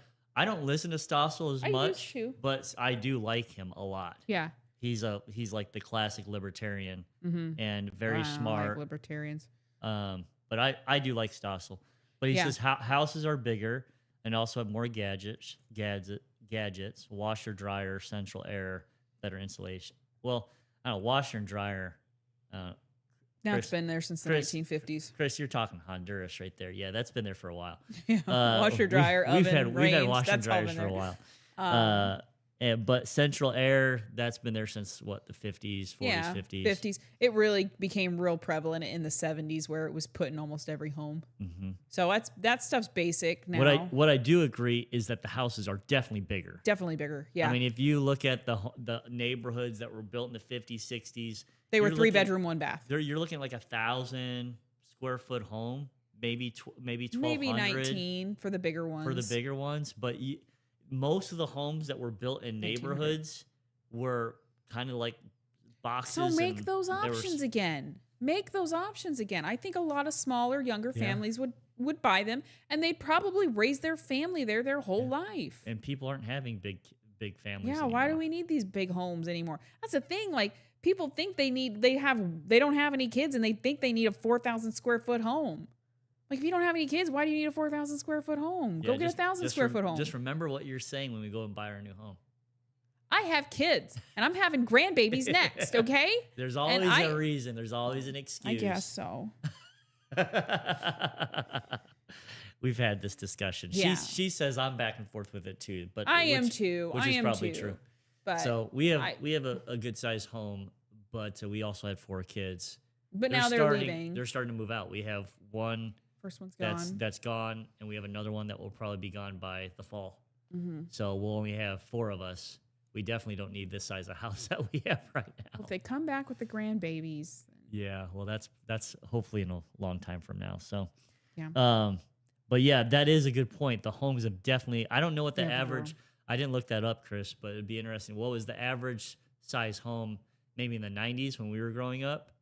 A: don't listen to Stossel as much, but I do like him a lot.
B: Yeah.
A: He's like the classic libertarian and very smart.
B: I like libertarians.
A: But I do like Stossel. But he says houses are bigger and also have more gadgets, washer, dryer, central air, better insulation. Well, I don't know, washer and dryer.
B: That's been there since the 1950s.
A: Chris, you're talking Honduras right there. Yeah, that's been there for a while.
B: Yeah. Washer, dryer, oven,
A: we've had
B: range,
A: washer
B: that's all
A: dryers
B: been
A: for a
B: there.
A: while. But Central Air, that's been there since what, the 50s, 40s, 50s.
B: 50s. It really became real prevalent in the 70s, where it was put in almost every home.
A: Mm-hmm.
B: So that stuff's basic now.
A: What I do agree is that the houses are definitely bigger.
B: Definitely bigger. Yeah.
A: I mean, if you look at the neighborhoods that were built in the 50s, 60s,
B: they were 3-bedroom, 1 bath.
A: You're looking like 1,000 square foot home, maybe 1,200.
B: Maybe 19 for the bigger ones.
A: But most of the homes that were built in neighborhoods were kind of like boxes.
B: So make those options again. Make those options again. I think a lot of smaller, younger families would buy them, and they'd probably raise their family there their whole life.
A: And people aren't having big families.
B: Yeah,
A: anymore.
B: why do we need these big homes anymore? That's the thing. Like, people think they don't have any kids, and they think they need a 4,000 square foot home. Like, if you don't have any kids, why do you need a 4,000 square foot home? Go get a 1,000 square foot home.
A: Just remember what you're saying when we go and buy our new home.
B: I have kids, and I'm having grandbabies next, okay?
A: There's always a reason. There's always an excuse.
B: I guess so.
A: We've had this discussion.
B: Yeah.
A: She says I'm back and forth with it too, but
B: I am too.
A: Which is probably true.
B: But
A: so we have a good sized home, but we also had 4 kids.
B: But now they're leaving.
A: They're starting to move out. We have one.
B: First one's gone.
A: That's gone, and we have another one that will probably be gone by the fall.
B: Mm-hmm.
A: So we'll only have 4 of us. We definitely don't need this size of house that we have right now.
B: Well, if they come back with the grandbabies.
A: Yeah, well, that's hopefully in a long time from now. So,
B: yeah.
A: But yeah, that is a good point. The homes have definitely. I don't know what the average. I didn't look that up, Chris, but it'd be interesting. What was the average size home maybe in the 90s when we were growing up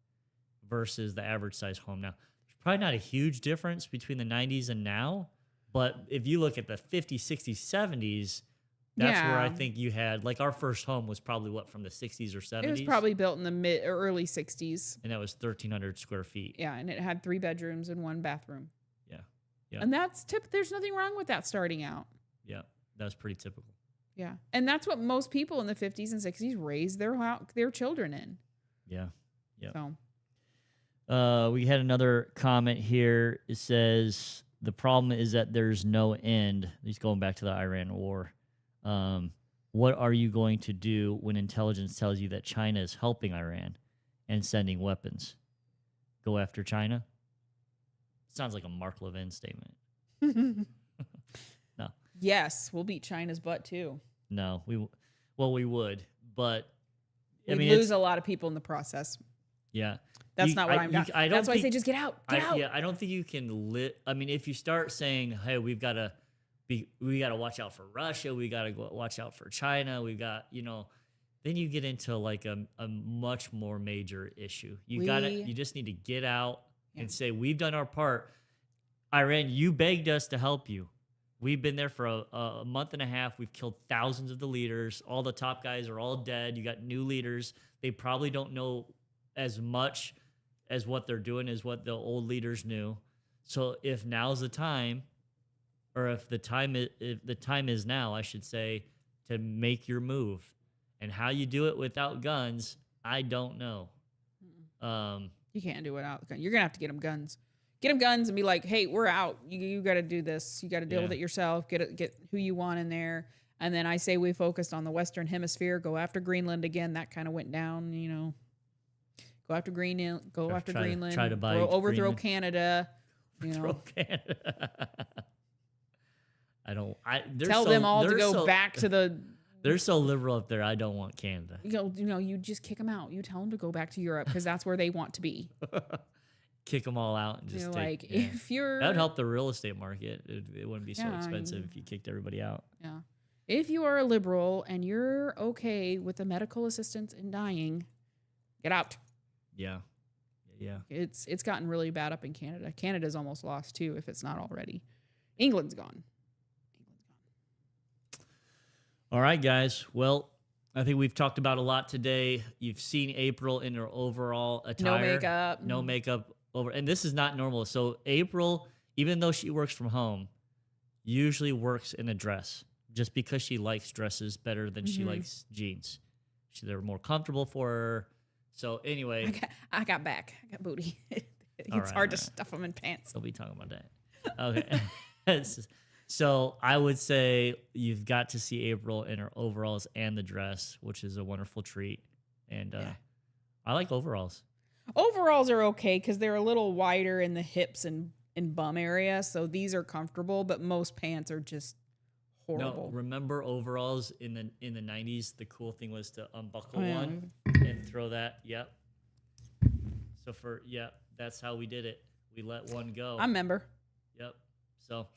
A: versus the average size home now? There's probably not a huge difference between the 90s and now, but if you look at the 50s, 60s, 70s. That's where I think you had, like, our first home was probably what, from the 60s or 70s?
B: It was probably built in the mid or early 60s.
A: And that was 1,300 square feet.
B: Yeah, and it had 3 bedrooms and 1 bathroom.
A: Yeah. Yeah.
B: And that's there's nothing wrong with that starting out.
A: Yeah, that was pretty typical.
B: Yeah. And that's what most people in the 50s and 60s raised their children in.
A: Yeah. Yeah.
B: So.
A: We had another comment here. It says, the problem is that there's no end. He's going back to the Iran war. What are you going to do when intelligence tells you that China is helping Iran and sending weapons? Go after China? Sounds like a Mark Levin statement. No.
B: Yes, we'll beat China's butt too.
A: No, we would, but
B: we'd lose a lot of people in the process.
A: Yeah.
B: That's not what I'm doing. That's why I say just get out. Get out.
A: Yeah, I don't think you can I mean, if you start saying, hey, we got to watch out for Russia. We got to watch out for China. We got, then you get into like a much more major issue. You just need to get out and say, we've done our part. Iran, you begged us to help you. We've been there for a month and a half. We've killed thousands of the leaders. All the top guys are all dead. You got new leaders. They probably don't know as much as what they're doing as what the old leaders knew. So if now's the time, or if the time is now, I should say, to make your move. And how you do it without guns, I don't know.
B: You can't do it without guns. You're going to have to get them guns. Get them guns and be like, hey, we're out. You got to do this. You got to deal with it yourself. Get who you want in there. And then I say we focused on the Western Hemisphere. Go after Greenland again. That kind of went down, Go after Greenland. Greenland.
A: Try to buy
B: overthrow
A: Greenland.
B: Canada.
A: Canada.
B: Tell them all to go back to the.
A: They're so liberal up there. I don't want Canada.
B: You just kick them out. You tell them to go back to Europe because that's where they want to be.
A: Kick them all out and just
B: if you're
A: that would help the real estate market. It wouldn't be so expensive if you kicked everybody out.
B: Yeah, if you are a liberal and you're okay with the medical assistance in dying, get out.
A: Yeah.
B: It's gotten really bad up in Canada. Canada's almost lost too, if it's not already. England's gone.
A: All right, guys. Well, I think we've talked about a lot today. You've seen April in her overall attire. No makeup. And this is not normal. So April, even though she works from home, usually works in a dress just because she likes dresses better than she likes jeans. They're more comfortable for her. So anyway,
B: I got back. I got booty. It's
A: All right,
B: hard to
A: all right.
B: stuff them in pants.
A: we'll be talking about that. Okay. So I would say you've got to see April in her overalls and the dress, which is a wonderful treat. And I like overalls.
B: Overalls are okay because they're a little wider in the hips and bum area, so these are comfortable. But most pants are just horrible.
A: No, remember overalls in the 90s? The cool thing was to unbuckle
B: yeah.
A: one and throw that. Yep. So that's how we did it. We let one go.
B: I remember.
A: Yep. So,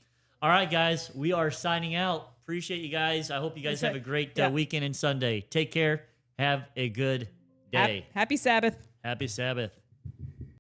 A: all right, guys, we are signing out. Appreciate you guys. I hope you guys have a great weekend and Sunday. Take care. Have a good day.
B: Happy Sabbath.
A: Happy Sabbath.